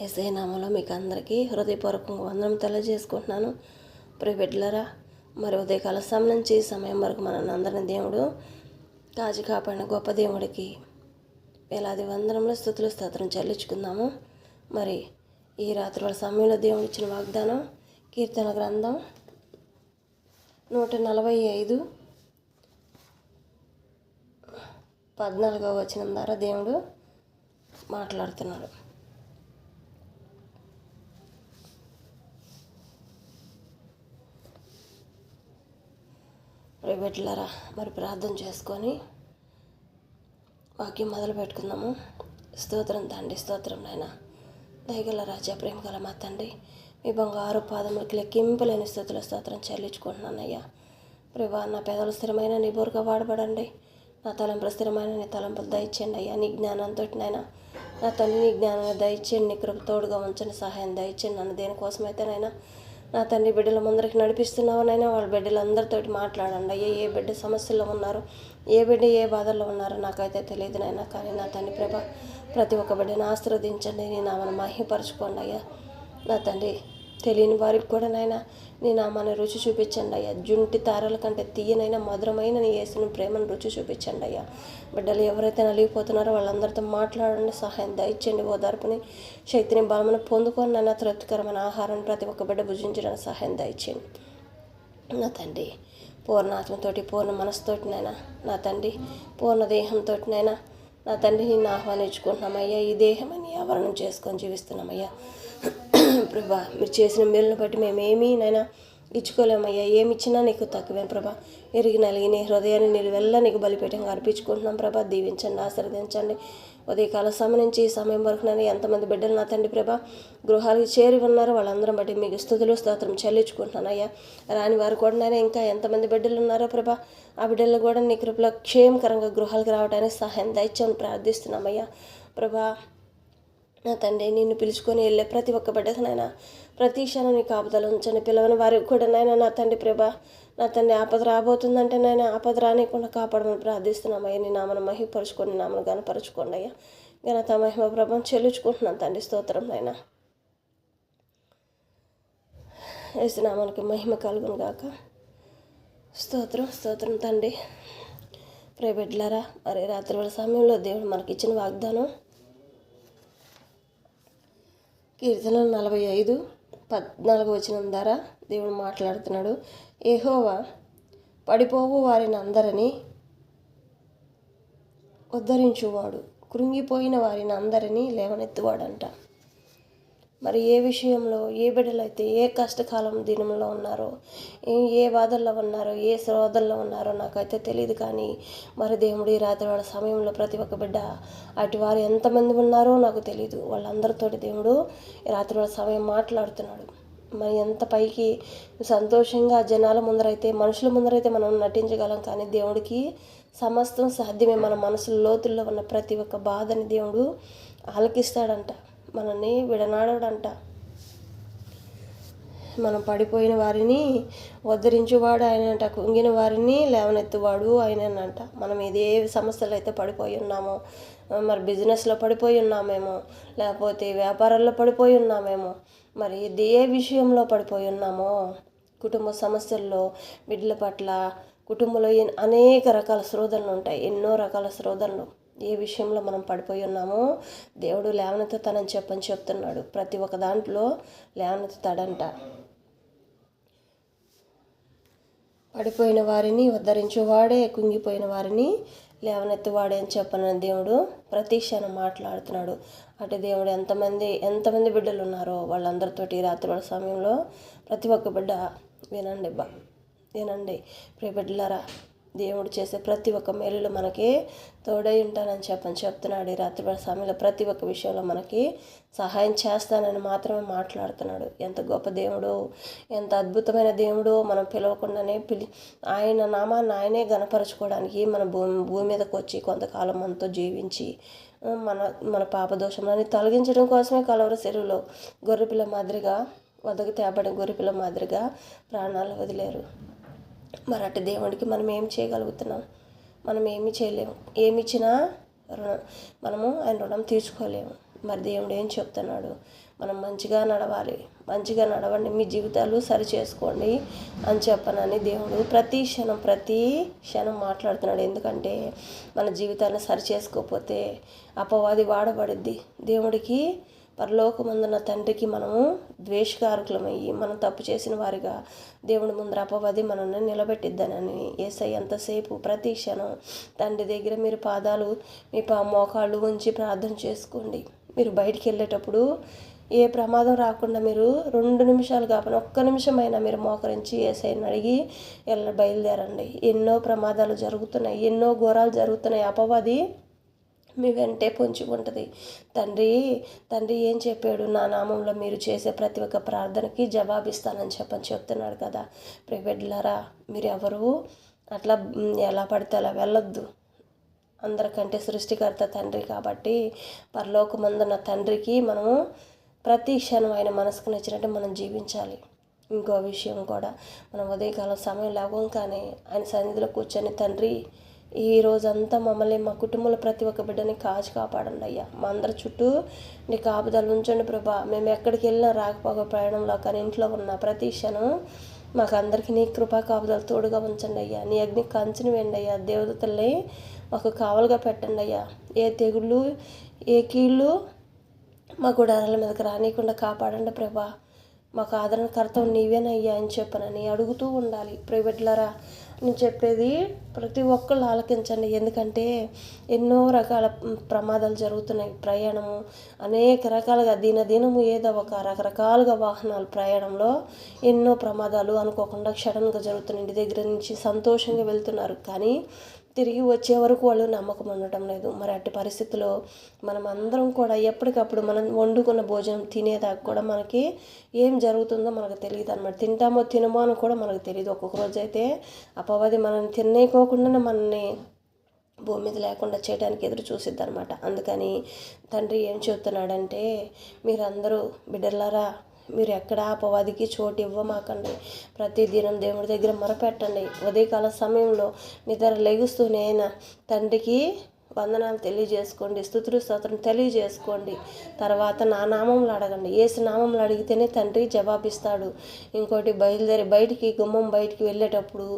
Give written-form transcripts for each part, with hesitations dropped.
యేసయ్య నామములో మీకు అందరికీ హృదయపూర్వకంగా వందనం తెలియజేసుకుంటున్నాను. ప్రియబిడ్డలారా, మరి ఉదయకాల సమయం నుంచి సమయం వరకు మన అందరిని దేవుడు కాచి కాపాడిన గొప్ప దేవుడికి వేలాది వందనములు స్తుతులు స్తోత్రం చెల్లించుకుందాము. మరి ఈ రాత్రి వాళ్ళ సమయంలో దేవుడు ఇచ్చిన వాగ్దానం కీర్తన గ్రంథం 145:14 వచనం ద్వారా దేవుడు మాట్లాడుతున్నాడు. ప్రియబిడ్డలారా, మరి ప్రార్థన చేసుకొని వాక్యం మొదలు పెట్టుకుందాము. స్తోత్రం తండ్రి, స్తోత్రం నాయన, దయగల రాజా, ప్రేమ గల మా తండ్రి, మీ బంగారు పాదములకి లెక్కింపలేని స్థుతుల స్తోత్రం చెల్లించుకుంటున్నానయ్యా. ప్రభా, నా పెదవులు స్థిరమైన నీ బోరుగా వాడబడండి. నా తలంపులు స్థిరమైన నీ తలంపులు దయచేయండి అయ్యా. నీ జ్ఞానంతో నాయన నా తండ్రి, నీ జ్ఞానాన్ని దయచేయండి. నీ కృప తోడుగా ఉంచండి, సహాయం దయచేయండి. నన్ను దేనికోసమైతే నైనా నా తండ్రి బిడ్డల ముందరికి నడిపిస్తున్నావునైనా వాళ్ళ బిడ్డలందరితో మాట్లాడండి అయ్యా. ఏ బిడ్డ సమస్యల్లో ఉన్నారు, ఏ బిడ్డ ఏ బాధల్లో ఉన్నారో నాకైతే తెలియదు నైనా, కానీ నా తండ్రి ప్రభ ప్రతి ఒక్క బిడ్డను ఆశీర్వదించండి. నీ నామాన్ని మహిమపరచుకోండి అయ్యా. నా తండ్రి తెలియని వారికి కూడా నైనా నీ నామాన్ని రుచి చూపించండి అయ్యా. జుంటి తారల కంటే తీయనైనా మధురమైన నీ యేసుని ప్రేమను రుచి చూపించండి అయ్యా. బిడ్డలు ఎవరైతే నలిగిపోతున్నారో వాళ్ళందరితో మాట్లాడండి, సహాయం దయచేయండి. ఓదార్పుని, శక్తిని, బలమును పొందుకొని నైనా తృప్తికరమైన ఆహారాన్ని ప్రతి ఒక్క బిడ్డ భుజించడానికి సహాయం దయచేయండి. నా తండ్రి పూర్ణ ఆత్మతోటి, పూర్ణ మనసుతోటినైనా నా తండ్రి, పూర్ణ దేహంతోటినైనా నా తండ్రి నిన్ను ఆహ్వానించుకుంటున్నామయ్యా. ఈ దేహమని ఆవరణం చేసుకొని జీవిస్తున్నామయ్యా. ప్రభా, మీరు చేసిన మేలును బట్టి మేమేమీ నైనా ఇచ్చుకోలేమయ్యా. ఏమి ఇచ్చినా నీకు తక్కువే ప్రభా. ఎరిగి నలిగి నీ హృదయాన్ని నిలువెల్లా నీకు బలిపీఠంగా అర్పించుకుంటున్నాం ప్రభా. దీవించండి, ఆశీర్వదించండి. ఉదయకాల సమయం నుంచి ఈ సమయం వరకు నేను ఎంతమంది బిడ్డలు నా తండ్రి ప్రభా గృహాలకు చేరి ఉన్నారో వాళ్ళందరం బట్టి మీకు స్తుతులు స్తోత్రం చెల్లించుకుంటున్నానయ్యా. రాని వారు కూడా నేను ఇంకా ఎంతమంది బిడ్డలు ఉన్నారో ప్రభా, ఆ బిడ్డలు కూడా నీ కృపలో క్షేమకరంగా గృహాలకు రావడానికి సహాయం దయచేయని ప్రార్థిస్తున్నామయ్యా. ప్రభా నా తండ్రి, నిన్ను పిలుచుకొని వెళ్ళే ప్రతి ఒక్క బిడ్డకనైనా ప్రతి క్షణం నీ కాపుదలు ఉంచండి. పిలవని వారికి కూడా నైనా నా తండ్రి ప్రభా, నా తండ్రి ఆపద రాబోతుందంటే నైనా ఆపద రానికుండా కాపాడమని ప్రార్థిస్తున్నామయ్యా. నీ నామను మహిమపరుచుకోండి, నామను గణపరుచుకోండి అయ్యా. ఘనత మహిమ ప్రభావం చెల్లించుకుంటున్నాను తండ్రి. స్తోత్రం నైనా యేసు నామానికి మహిమ కలుగును గాక. స్తోత్రం, స్తోత్రం తండ్రి. ప్రియబిడ్డలారా, మరి రాత్రి వేళ సమయంలో దేవుడు మనకిచ్చిన వాగ్దానం కీర్తన 45:14 వచనం ద్వారా దేవుడు మాట్లాడుతున్నాడు. యెహోవా పడిపోవు వారిని అందరినీ ఉద్ధరించువాడు, కృంగిపోయిన వారిని అందరినీ లేవనెత్తువాడంట. మరి ఏ విషయంలో ఏ బిడ్డలైతే ఏ కష్టకాలం దినంలో ఉన్నారో, ఏ బాధల్లో ఉన్నారో, ఏ శోధనలో ఉన్నారో నాకైతే తెలియదు, కానీ మరి దేవుడు ఈ రాత్రి వాళ్ళ సమయంలో ప్రతి ఒక్క బిడ్డ అటు వారు ఎంతమంది ఉన్నారో నాకు తెలియదు, వాళ్ళందరితోటి దేవుడు ఈ రాత్రి వాళ్ళ సమయం మాట్లాడుతున్నాడు. మరి ఎంత పైకి సంతోషంగా జనాల ముందరైతే, మనుషుల ముందరైతే మనం నటించగలం, కానీ దేవుడికి సమస్తం సాధ్యమే. మన మనసుల లోతుల్లో ఉన్న ప్రతి ఒక్క బాధని దేవుడు ఆలకిస్తాడంట, మనల్ని విడనాడడంట. మనం పడిపోయిన వారిని ఉద్ధరించువాడు ఆయనంట, కుంగిన వారిని లేవనెత్తువాడు ఆయనంట. మనం ఇదే సమస్యలు అయితే పడిపోయి ఉన్నామో, మరి బిజినెస్లో పడిపోయి ఉన్నామేమో, లేకపోతే వ్యాపారాల్లో పడిపోయి ఉన్నామేమో, మరి ఏ విషయంలో పడిపోయి ఉన్నామో, కుటుంబ సమస్యల్లో, బిడ్డల పట్ల, కుటుంబంలో అనేక రకాల శోధనలు ఉంటాయి, ఎన్నో రకాల శోధనలు. ఏ విషయంలో మనం పడిపోయి ఉన్నామో దేవుడు లేవనెత్తుతానని చెప్తున్నాడు. ప్రతి ఒక్క దాంట్లో లేవనెత్తుతాడంట. పడిపోయిన వారిని ఉద్ధరించేవాడే, కుంగిపోయిన వారిని లేవనెత్తువాడే అని చెప్పనని దేవుడు ప్రతి క్షణం మాట్లాడుతున్నాడు. అటు దేవుడు ఎంతమంది బిడ్డలు ఉన్నారో వాళ్ళందరితోటి రాత్రి వాళ్ళ సమయంలో ప్రతి ఒక్క బిడ్డ వినండి ప్రియ బిడ్డలారా. దేవుడు చేసే ప్రతి ఒక్క మేలులో మనకి తోడై ఉంటానని చెప్తున్నాడు. ఈ రాత్రి సమయంలో ప్రతి ఒక్క విషయంలో మనకి సహాయం చేస్తానని మాత్రమే మాట్లాడుతున్నాడు. ఎంత గొప్ప దేవుడో, ఎంత అద్భుతమైన దేవుడో. మనం పిలవకుండానే ఆయన నామాన్ని ఆయనే గణపరచుకోవడానికి మన భూమి మీదకి వచ్చి కొంతకాలం మనతో జీవించి మన పాపదోషంలోని తొలగించడం కోసమే కలవరి చెరువులో గొర్రెపిల్ల మాదిరిగా వద్దకు తేబడిన గొర్రెపిల్ల మాదిరిగా ప్రాణాలు వదిలేరు. మరి అటు దేవుడికి మనం ఏం చేయగలుగుతున్నాం? మనం ఏమీ చేయలేము. ఏమి ఇచ్చినా మనము ఆయన రుణం తీర్చుకోలేము. మరి దేవుడు ఏం చెప్తున్నాడు? మనం మంచిగా నడవాలి, మంచిగా నడవండి, మీ జీవితాలు సరి చేసుకోండి అని చెప్పనని దేవుడు ప్రతి క్షణం మాట్లాడుతున్నాడు. ఎందుకంటే మన జీవితాలను సరి చేసుకోకపోతే అపవాది వాడబడిద్ది. దేవుడికి పరలోకమందున్న తండ్రికి మనము ద్వేషకారకులమయ్యి మనం తప్పు చేసిన వారిగా దేవుని ముందర అపవాది మనల్ని నిలబెట్టిద్దానని యేసయ్య ఎంతసేపు ప్రతి క్షణం తండ్రి దగ్గర మీరు పాదాలు మీ మోకాళ్ళు ఉంచి ప్రార్థన చేసుకోండి. మీరు బయటికి వెళ్ళేటప్పుడు ఏ ప్రమాదం రాకుండా మీరు 2 నిమిషాలు కాకుండా 1 నిమిషమైనా మీరు మోకరించి యేసయ్యని అడిగి బయలుదేరండి. ఎన్నో ప్రమాదాలు జరుగుతున్నాయి, ఎన్నో ఘోరాలు జరుగుతున్నాయి. అపవాది మీ వెంటే పొంచి ఉంటుంది. తండ్రి ఏం చెప్పాడు? నా నామంలో మీరు చేసే ప్రతి ఒక్క ప్రార్థనకి జవాబిస్తానని చెప్తున్నాడు కదా. ప్రియబిడ్డలారా, మీరు ఎవరు అట్లా ఎలా పడితే అలా వెళ్ళొద్దు. అందరికంటే సృష్టికర్త తండ్రి కాబట్టి పరలోకమందున్న తండ్రికి మనము ప్రతి క్షణం ఆయన మనసుకు నచ్చినట్టు మనం జీవించాలి. ఇంకో విషయం కూడా, మనం ఉదయకాలం సమయం లేవగానే ఆయన సన్నిధిలో కూర్చొని తండ్రి ఈ రోజంతా మమ్మల్ని మా కుటుంబంలో ప్రతి ఒక్క బిడ్డని కాపాడండి అయ్యా. మా అందరి చుట్టూ నీ కాపుదలు ఉంచండి ప్రభా. మేము ఎక్కడికి వెళ్ళినా రాకపోక ప్రయాణంలో కానీ ఇంట్లో ఉన్న ప్రతి క్షణం మాకు అందరికీ నీ కృపా కాపుదలు తోడుగా ఉంచండి అయ్యా. నీ అగ్ని కంచుని వెండి అయ్యా. దేవతల్ని మాకు కావలుగా పెట్టండి అయ్యా. ఏ తెగుళ్ళు ఏ కీళ్ళు మా గుడారాల మీదకి రానియకుండా కాపాడండి ప్రభా. మాకు ఆదరణకర్త నీవేనయ్యా అని చెప్పనని అడుగుతూ ఉండాలి. ప్రైవేట్లరా, నేను చెప్పేది ప్రతి ఒక్కళ్ళు ఆలకించండి. ఎందుకంటే ఎన్నో రకాల ప్రమాదాలు జరుగుతున్నాయి. ప్రయాణము అనేక రకాలుగా దినదినము ఏదో ఒక రకరకాలుగా వాహనాలు ప్రయాణంలో ఎన్నో ప్రమాదాలు అనుకోకుండా సడన్గా జరుగుతున్నాయి. ఇంటి దగ్గర నుంచి సంతోషంగా వెళ్తున్నారు, కానీ తిరిగి వచ్చే వరకు వాళ్ళు నమ్మకం ఉండటం లేదు. మరి అట్టి పరిస్థితుల్లో మనం అందరం కూడా ఎప్పటికప్పుడు మనం వండుకున్న భోజనం తినేదాకా కూడా మనకి ఏం జరుగుతుందో మనకు తెలియదు అనమాట. తింటామో తినమో అని కూడా మనకు తెలియదు. ఒక్కొక్క రోజు అయితే అపవాది మనల్ని తినేయకోకుండానే మనల్ని భూమి మీద లేకుండా చేయడానికి ఎదురు చూసిద్ది అనమాట. అందుకని తండ్రి ఏం చెప్తున్నాడంటే, మీరందరూ బిడ్డలారా, మీరు ఎక్కడ అపవాదికి చోటు ఇవ్వమాకండి. ప్రతిదినం దేవుడి దగ్గర మొరపెట్టండి. ఉదయకాల సమయంలో నిద్ర లెగుస్తూనే తండ్రికి వందనాలు తెలియజేసుకోండి, స్తుతులు స్తోత్రం తెలియజేసుకోండి. తర్వాత నా నామంలో అడగండి. యేసు నామంలో అడిగితేనే తండ్రి జవాబిస్తాడు. ఇంకోటి, బయటికి గుమ్మం బయటికి వెళ్ళేటప్పుడు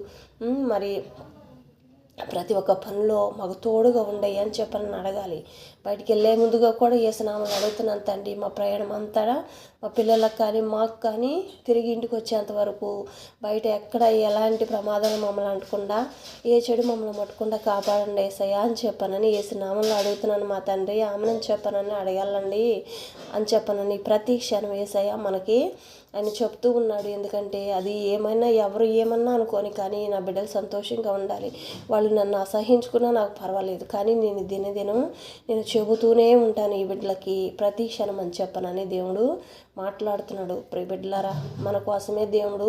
మరి ప్రతి ఒక్క పనిలో మాకు తోడుగా ఉండయి అని చెప్పని అడగాలి. బయటికి వెళ్ళే ముందుగా కూడా యేసునామని అడుగుతున్నాను తండ్రి. మా ప్రయాణం అంతా మా పిల్లలకు కానీ మాకు కానీ తిరిగి ఇంటికి వచ్చేంత వరకు బయట ఎక్కడ ఎలాంటి ప్రమాదాలు మమ్మల్ని అంటకుండా, ఏ చెడు మమ్మల్ని ముట్టకుండా కాపాడండి యేసయ్యా అని చెప్పనని యేసునామంలో అడుగుతున్నాను మా తండ్రి. ఆమెను చెప్పనని అడగాలండి అని చెప్పనని ప్రతి క్షణం యేసయ్య మనకి ఆయన చెప్తూ ఉన్నాడు. ఎందుకంటే అది ఏమైనా ఎవరు ఏమన్నా అనుకోని, కానీ నా బిడ్డలు సంతోషంగా ఉండాలి. వాళ్ళు నన్ను అసహించుకున్నా నాకు పర్వాలేదు, కానీ నేను దినదినం నేను చెబుతూనే ఉంటాను ఈ బిడ్డలకి ప్రతి క్షణం అని చెప్పనని దేవుడు మాట్లాడుతున్నాడు. ప్రియ బిడ్డలారా, మన కోసమే దేవుడు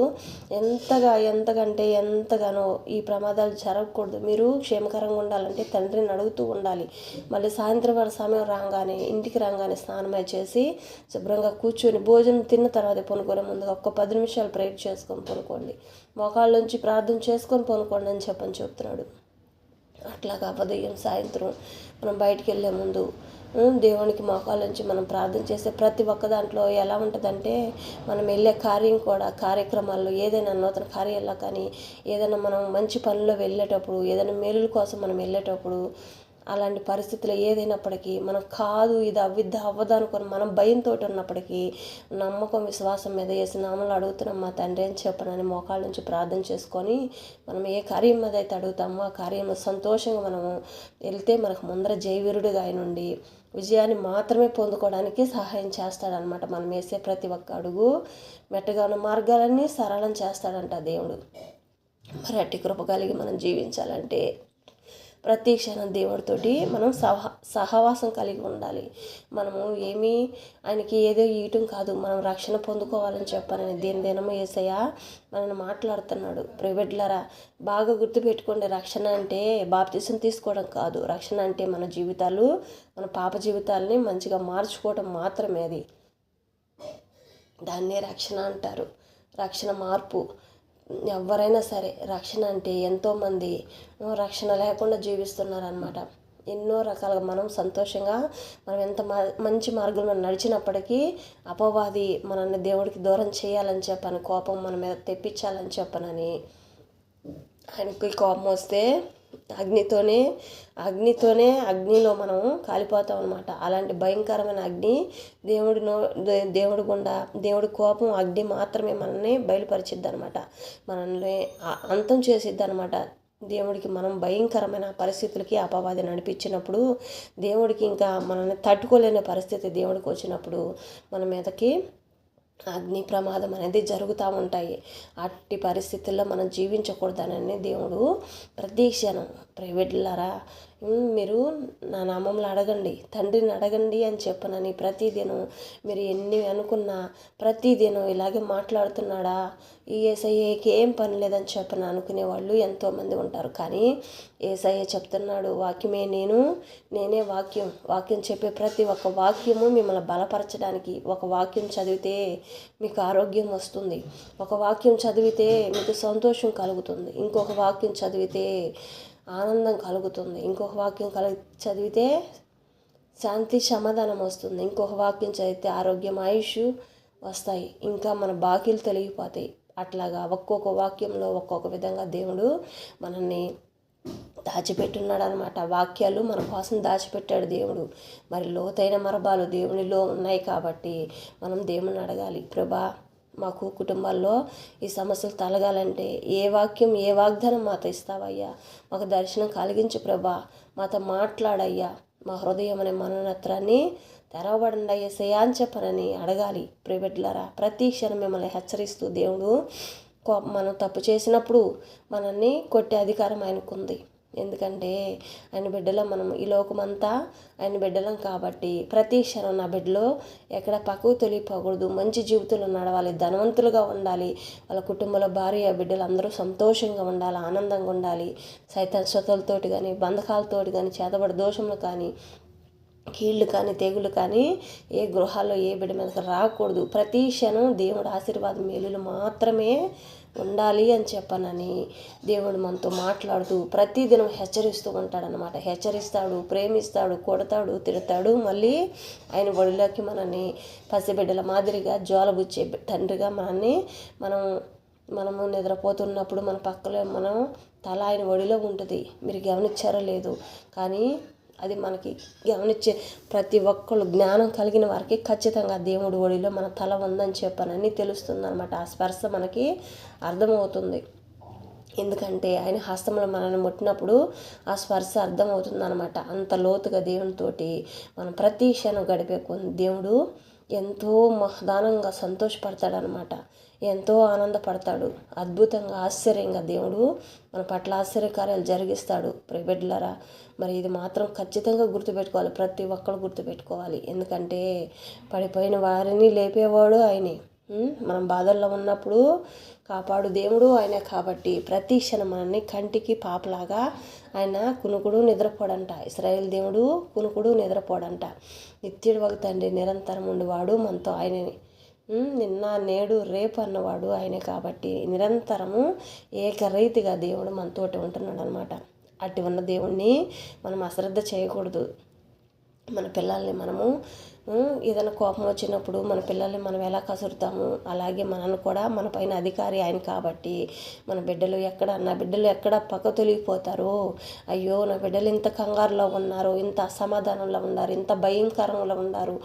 ఎంతగానో ఈ ప్రమాదాలు జరగకూడదు, మీరు క్షేమకరంగా ఉండాలంటే తండ్రిని అడుగుతూ ఉండాలి. మళ్ళీ సాయంత్రం సమయం రాగానే ఇంటికి రాగానే స్నానం చేసి శుభ్రంగా కూర్చొని భోజనం తిన్న తర్వాత పనుకునే ముందుగా ఒక్క 10 నిమిషాలు ప్రేయర్ చేసుకొని పనుకోండి. మోకాళ్ళ నుంచి ప్రార్థన చేసుకొని పనుకోండి అని చెప్తున్నాడు. అట్లాగా ఉదయం సాయంత్రం మనం బయటికి వెళ్ళే ముందు దేవునికి మోకాళ్ళ నుంచి మనం ప్రార్థన చేసే ప్రతి ఒక్క దాంట్లో ఎలా ఉంటుందంటే, మనం వెళ్ళే కార్యక్రమాల్లో ఏదైనా నూతన కార్యాల్లో కానీ ఏదైనా మనం మంచి పనుల్లో వెళ్ళేటప్పుడు, ఏదైనా మేలుల కోసం మనం వెళ్ళేటప్పుడు, అలాంటి పరిస్థితులు ఏదైనప్పటికీ మనం కాదు ఇది అవ్వదు అనుకొని మనం భయంతో ఉన్నప్పటికీ నమ్మకం విశ్వాసం మీద వేసి నామలు అడుగుతున్నాం మా తండ్రి అని చెప్పనని మోకాళ్ళ నుంచి ప్రార్థన చేసుకొని మనం ఏ కార్యం మీద అయితే అడుగుతామో ఆ కార్యంలో సంతోషంగా మనము వెళ్తే మనకు ముందర జయవీరుడిగా ఆయనుండి విజయాన్ని మాత్రమే పొందుకోవడానికి సహాయం చేస్తాడనమాట. మనం వేసే ప్రతి ఒక్క అడుగు మెట్టగా ఉన్న మార్గాలన్నీ సరళం చేస్తాడంట దేవుడు. మరి అట్టి కృప కలిగి మనం జీవించాలంటే ప్రతి క్షణం దేవుడితోటి మనం సహవాసం కలిగి ఉండాలి. మనము ఆయనకి ఏదో ఇయటం కాదు, మనం రక్షణ పొందుకోవాలని చెప్పానని దినము యేసయ్య మనల్ని మాట్లాడుతున్నాడు. ప్రైవేట్లరా, బాగా గుర్తుపెట్టుకోండి, రక్షణ అంటే బాప్తిసం తీసుకోవడం కాదు. రక్షణ అంటే మన జీవితాలు, మన పాప జీవితాలని మంచిగా మార్చుకోవడం మాత్రమే. అది దాన్నే రక్షణ అంటారు. రక్షణ మార్పు. ఎవరైనా సరే రక్షణ అంటే ఎంతోమంది రక్షణ లేకుండా జీవిస్తున్నారనమాట. ఎన్నో రకాలుగా మనం సంతోషంగా మనం ఎంత మంచి మార్గంలో నడిచినప్పటికీ అపవాది మనల్ని దేవుడికి దూరం చేయాలని చెప్పని, కోపం మన మీద తెప్పించాలని చెప్పనని, ఆయనకి కోపం వస్తే అగ్నిలో మనం కాలిపోతాం అనమాట. అలాంటి భయంకరమైన అగ్ని దేవుడి గుండా, దేవుడి కోపం అగ్ని మాత్రమే మనల్ని బయలుపరిచిద్ది అనమాట, మనల్ని అంతం చేసిద్ది అనమాట. దేవుడికి మనం భయంకరమైన పరిస్థితులకి అపవాది నడిపించినప్పుడు, దేవుడికి ఇంకా మనల్ని తట్టుకోలేని పరిస్థితి దేవుడికి వచ్చినప్పుడు మన మీదకి అగ్ని ప్రమాదం అనేది జరుగుతూ ఉంటాయి. అట్టి పరిస్థితుల్లో మనం జీవించకూడదనని దేవుడు ప్రతి క్షణం, ప్రైవేట్లారా మీరు నా నామంలో అడగండి, తండ్రిని అడగండి అని చెప్పనని ప్రతిదినం మీరు ఎన్ని అనుకున్నా ప్రతిదినం ఇలాగే మాట్లాడుతున్నాడా, ఈ యేసయ్యకి ఏం పని లేదని చెప్పని అనుకునేవాళ్ళు ఎంతోమంది ఉంటారు. కానీ యేసయ్య చెప్తున్నాడు, వాక్యమే నేనే వాక్యం చెప్పే ప్రతి ఒక్క వాక్యము మిమ్మల్ని బలపరచడానికి. ఒక వాక్యం చదివితే మీకు ఆరోగ్యం వస్తుంది, ఒక వాక్యం చదివితే మీకు సంతోషం కలుగుతుంది, ఇంకొక వాక్యం చదివితే ఆనందం కలుగుతుంది, ఇంకొక వాక్యం చదివితే శాంతి సమాధానం వస్తుంది, ఇంకొక వాక్యం చదివితే ఆరోగ్యం ఆయుష్ వస్తాయి, ఇంకా మన బాకీలు తొలగిపోతాయి. అట్లాగా ఒక్కొక్క వాక్యంలో ఒక్కొక్క విధంగా దేవుడు మనల్ని దాచిపెట్టున్నాడు అనమాట. వాక్యాలు మన కోసం దాచిపెట్టాడు దేవుడు. మరి లోతైన మరబాలు దేవునిలో ఉన్నాయి కాబట్టి మనం దేవుని అడగాలి, ప్రభా మాకు కుటుంబాల్లో ఈ సమస్యలు తొలగాలంటే ఏ వాగ్దానం మాతో ఇస్తావయ్యా, మాకు దర్శనం కలిగించు ప్రభా, మాతో మాట్లాడయ్యా, మా హృదయం అనే మనోనేత్రాన్ని తెరవబడండి అయ్యేసయ్యా అని చెప్పనని అడగాలి. ప్రైవేట్లారా ప్రతి క్షణం మిమ్మల్ని హెచ్చరిస్తూ దేవుడు మనం తప్పు చేసినప్పుడు మనల్ని కొట్టే అధికారం ఆయనకుంది. ఎందుకంటే ఆయన బిడ్డలో మనం, ఈ లోకమంతా ఆయన బిడ్డలం కాబట్టి ప్రతి క్షణం నా బిడ్డలో ఎక్కడ పక్కకు తొలిగిపోకూడదు, మంచి జీవితంలో నడవాలి, ధనవంతులుగా ఉండాలి, వాళ్ళ కుటుంబంలో భార్య బిడ్డలు అందరూ సంతోషంగా ఉండాలి, ఆనందంగా ఉండాలి, సైతాన్ శోతలతోటి కానీ బంధకాలతోటి కానీ చేతబడి దోషములు కానీ కీళ్ళు కానీ తెగులు కానీ ఏ గృహాల్లో ఏ బిడ్డ మీదకి రాకూడదు. ప్రతి క్షణం దేవుడు ఆశీర్వాదం మేలులు మాత్రమే ఉండాలి అని చెప్పనని దేవుడు మనతో మాట్లాడుతూ ప్రతిదినం హెచ్చరిస్తూ ఉంటాడనమాట. హెచ్చరిస్తాడు, ప్రేమిస్తాడు, కొడతాడు, తిడతాడు, మళ్ళీ ఆయన ఒడిలోకి మనల్ని పసిబిడ్డల మాదిరిగా జోలబుచ్చే తండ్రిగా మనము నిద్రపోతున్నప్పుడు మన పక్కలో మనం తల ఆయన ఒడిలో ఉంటుంది. మీరు గమనించారో లేదు, కానీ అది మనకి గమనించే ప్రతి ఒక్కళ్ళు జ్ఞానం కలిగిన వారికి ఖచ్చితంగా దేవుడు ఒడిలో మన తల ఉందని చెప్పనని తెలుస్తుంది అనమాట. ఆ స్పర్శ మనకి అర్థమవుతుంది. ఎందుకంటే ఆయన హస్తంలో మనల్ని ముట్టినప్పుడు ఆ స్పర్శ అర్థమవుతుంది అనమాట. అంత లోతుగా దేవునితోటి మనం ప్రతి క్షణం గడిపే దేవుడు ఎంతో మహదానంగా సంతోషపడతాడనమాట, ఎంతో ఆనందపడతాడు. అద్భుతంగా ఆశ్చర్యంగా దేవుడు మన పట్ల ఆశ్చర్యకార్యాలు జరిగిస్తాడు. ప్రైవేట్లారా మరి ఇది మాత్రం ఖచ్చితంగా గుర్తుపెట్టుకోవాలి, ప్రతి ఒక్కరు గుర్తుపెట్టుకోవాలి. ఎందుకంటే పడిపోయిన వారిని లేపేవాడు ఆయనే. మనం బాధల్లో ఉన్నప్పుడు కాపాడు దేవుడు ఆయనే కాబట్టి ప్రతి క్షణం మనల్ని కంటికి పాపలాగా ఆయన కునుకుడు నిద్రపోడంట. ఇశ్రాయేలు దేవుడు కునుకుడు నిద్రపోడంట. నిత్యుడు ఒక తండ్రి నిరంతరం ఉండేవాడు మనతో ఆయనని, నిన్న నేడు రేపు అన్నవాడు ఆయనే కాబట్టి నిరంతరము ఏకరీతిగా దేవుడు మనతోటి ఉంటున్నాడు అనమాట. అట్టి ఉన్న దేవుణ్ణి మనం అశ్రద్ధ చేయకూడదు. మన పిల్లల్ని మనము ఏదైనా కోపం వచ్చినప్పుడు మన పిల్లల్ని మనం ఎలా కసురుతాము, అలాగే మనల్ని కూడా మన పైన అధికారి ఆయన కాబట్టి నా బిడ్డలు ఎక్కడ పక్క తొలగిపోతారో, అయ్యో నా బిడ్డలు ఇంత కంగారులో ఉన్నారు, ఇంత అసమాధానంలో ఉన్నారు, ఇంత భయంకరంలో ఉన్నారు,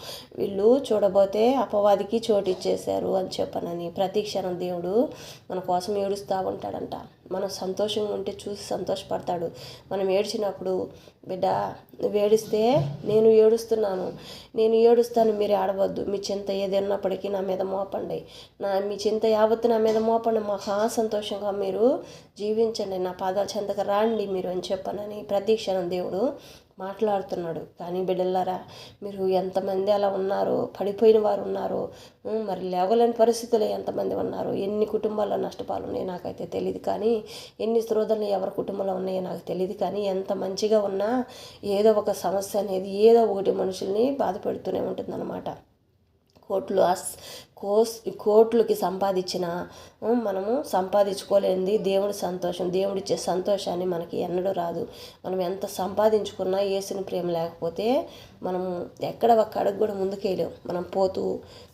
వీళ్ళు చూడబోతే అపవాదికి చోటు ఇచ్చేశారు అని చెప్పనని ప్రతి క్షణం దేవుడు మన కోసం ఏడుస్తూ ఉంటాడంట. మనం సంతోషంగా ఉంటే చూసి సంతోషపడతాడు. మనం ఏడ్చినప్పుడు, బిడ్డ నువ్వు ఏడిస్తే నేను ఏడుస్తాను, మీరు ఆడవద్దు, మీ చింత ఏది ఉన్నప్పటికీ నా మీద మోపండి, మీ చింత యావత్తు నా మీద మోపండి, మహా సంతోషంగా మీరు జీవించండి, నా పాదాల చెంతకు రాండి మీరు అని చెప్పనని ప్రతి క్షణం దేవుడు మాట్లాడుతున్నాడు. కానీ బిడ్డలారా మీరు ఎంతమంది అలా ఉన్నారో, పడిపోయిన వారు ఉన్నారో, మరి లేవలేని పరిస్థితులు ఎంతమంది ఉన్నారు, ఎన్ని కుటుంబాల్లో నష్టపాలు ఉన్నాయో నాకైతే తెలియదు, కానీ ఎన్ని శ్రోతలు ఎవరి కుటుంబంలో ఉన్నాయో నాకు తెలియదు, కానీ ఎంత మంచిగా ఉన్నా ఏదో ఒక సమస్య అనేది ఏదో ఒకటి మనుషుల్ని బాధ పెడుతూనే ఉంటుందన్నమాట. కోట్లు కోట్లకి సంపాదించిన మనము సంపాదించుకోలేనిది దేవుడి సంతోషం. దేవుడిచ్చే సంతోషాన్ని మనకి ఎన్నడూ రాదు. మనం ఎంత సంపాదించుకున్నా యేసుని ప్రేమ లేకపోతే మనం ఎక్కడ ఒక్క అడుగు కూడా ముందుకేయలేం. మనం పోతూ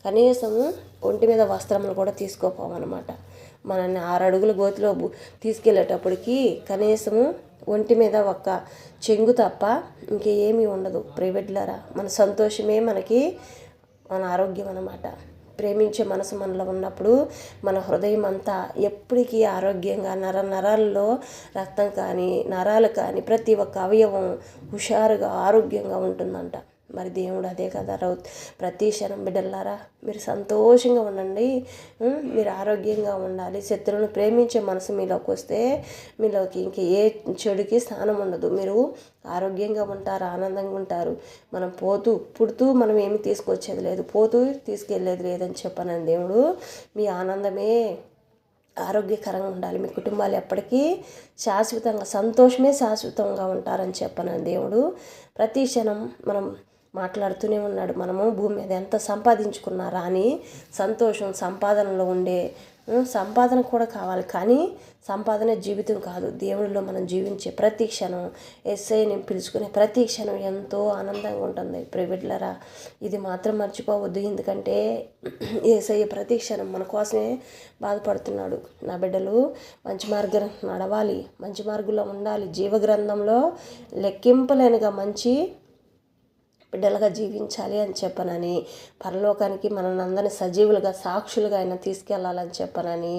కనీసము ఒంటి మీద వస్త్రములు కూడా తీసుకోపోమన్నమాట. మనల్ని 6 అడుగుల గోతిలో తీసుకెళ్ళేటప్పటికి కనీసము ఒంటి మీద ఒక్క చెంగు తప్ప ఇంకేమీ ఉండదు. ప్రైవేట్లారా మన సంతోషమే మనకి మన ఆరోగ్యం అన్నమాట. ప్రేమించే మనసు మనలో ఉన్నప్పుడు మన హృదయం అంతా ఎప్పటికీ ఆరోగ్యంగా నరాల్లో రక్తం కానీ నరాలు కానీ ప్రతి ఒక్క అవయవం హుషారుగా ఆరోగ్యంగా ఉంటుందంట. మరి దేవుడు అదే కదా ప్రతి క్షణం బిడ్డలారా మీరు సంతోషంగా ఉండండి, మీరు ఆరోగ్యంగా ఉండాలి. శత్రువులను ప్రేమించే మనసు మీలోకి వస్తే మీలోకి ఇంక ఏ చెడుకి స్థానం ఉండదు. మీరు ఆరోగ్యంగా ఉంటారు, ఆనందంగా ఉంటారు. మనం పుడుతూ మనం ఏమి తీసుకొచ్చేది లేదు, పోతూ తీసుకెళ్ళేది లేదని చెప్పానని దేవుడు మీ ఆనందమే ఆరోగ్యకరంగా ఉండాలి. మీ కుటుంబాలు ఎప్పటికీ శాశ్వతంగా సంతోషమే శాశ్వతంగా ఉంటారని చెప్పానని దేవుడు ప్రతి క్షణం మనం మాట్లాడుతూనే ఉన్నాడు. మనము భూమి మీద ఎంత సంపాదించుకున్నారా అని సంతోషం సంపాదనలో ఉండే సంపాదన కూడా కావాలి, కానీ సంపాదన జీవితం కాదు. దేవుడిలో మనం జీవించే ప్రతి క్షణం యేసయ్యని పిలుచుకునే ప్రతి క్షణం ఎంతో ఆనందంగా ఉంటుంది. ప్రైవేట్లరా ఇది మాత్రం మర్చిపోవద్దు. ఎందుకంటే యేసయ్య ప్రతి క్షణం మన కోసమే బాధపడుతున్నాడు. నా బిడ్డలు మంచి మార్గం నడవాలి, మంచి మార్గంలో ఉండాలి, జీవగ్రంథంలో లెక్కింపలేనిగా మంచి బిడ్డలుగా జీవించాలి అని చెప్పనని, పరలోకానికి మనల్ని అందరినీ సజీవులుగా సాక్షులుగా ఆయన తీసుకెళ్లాలని చెప్పనని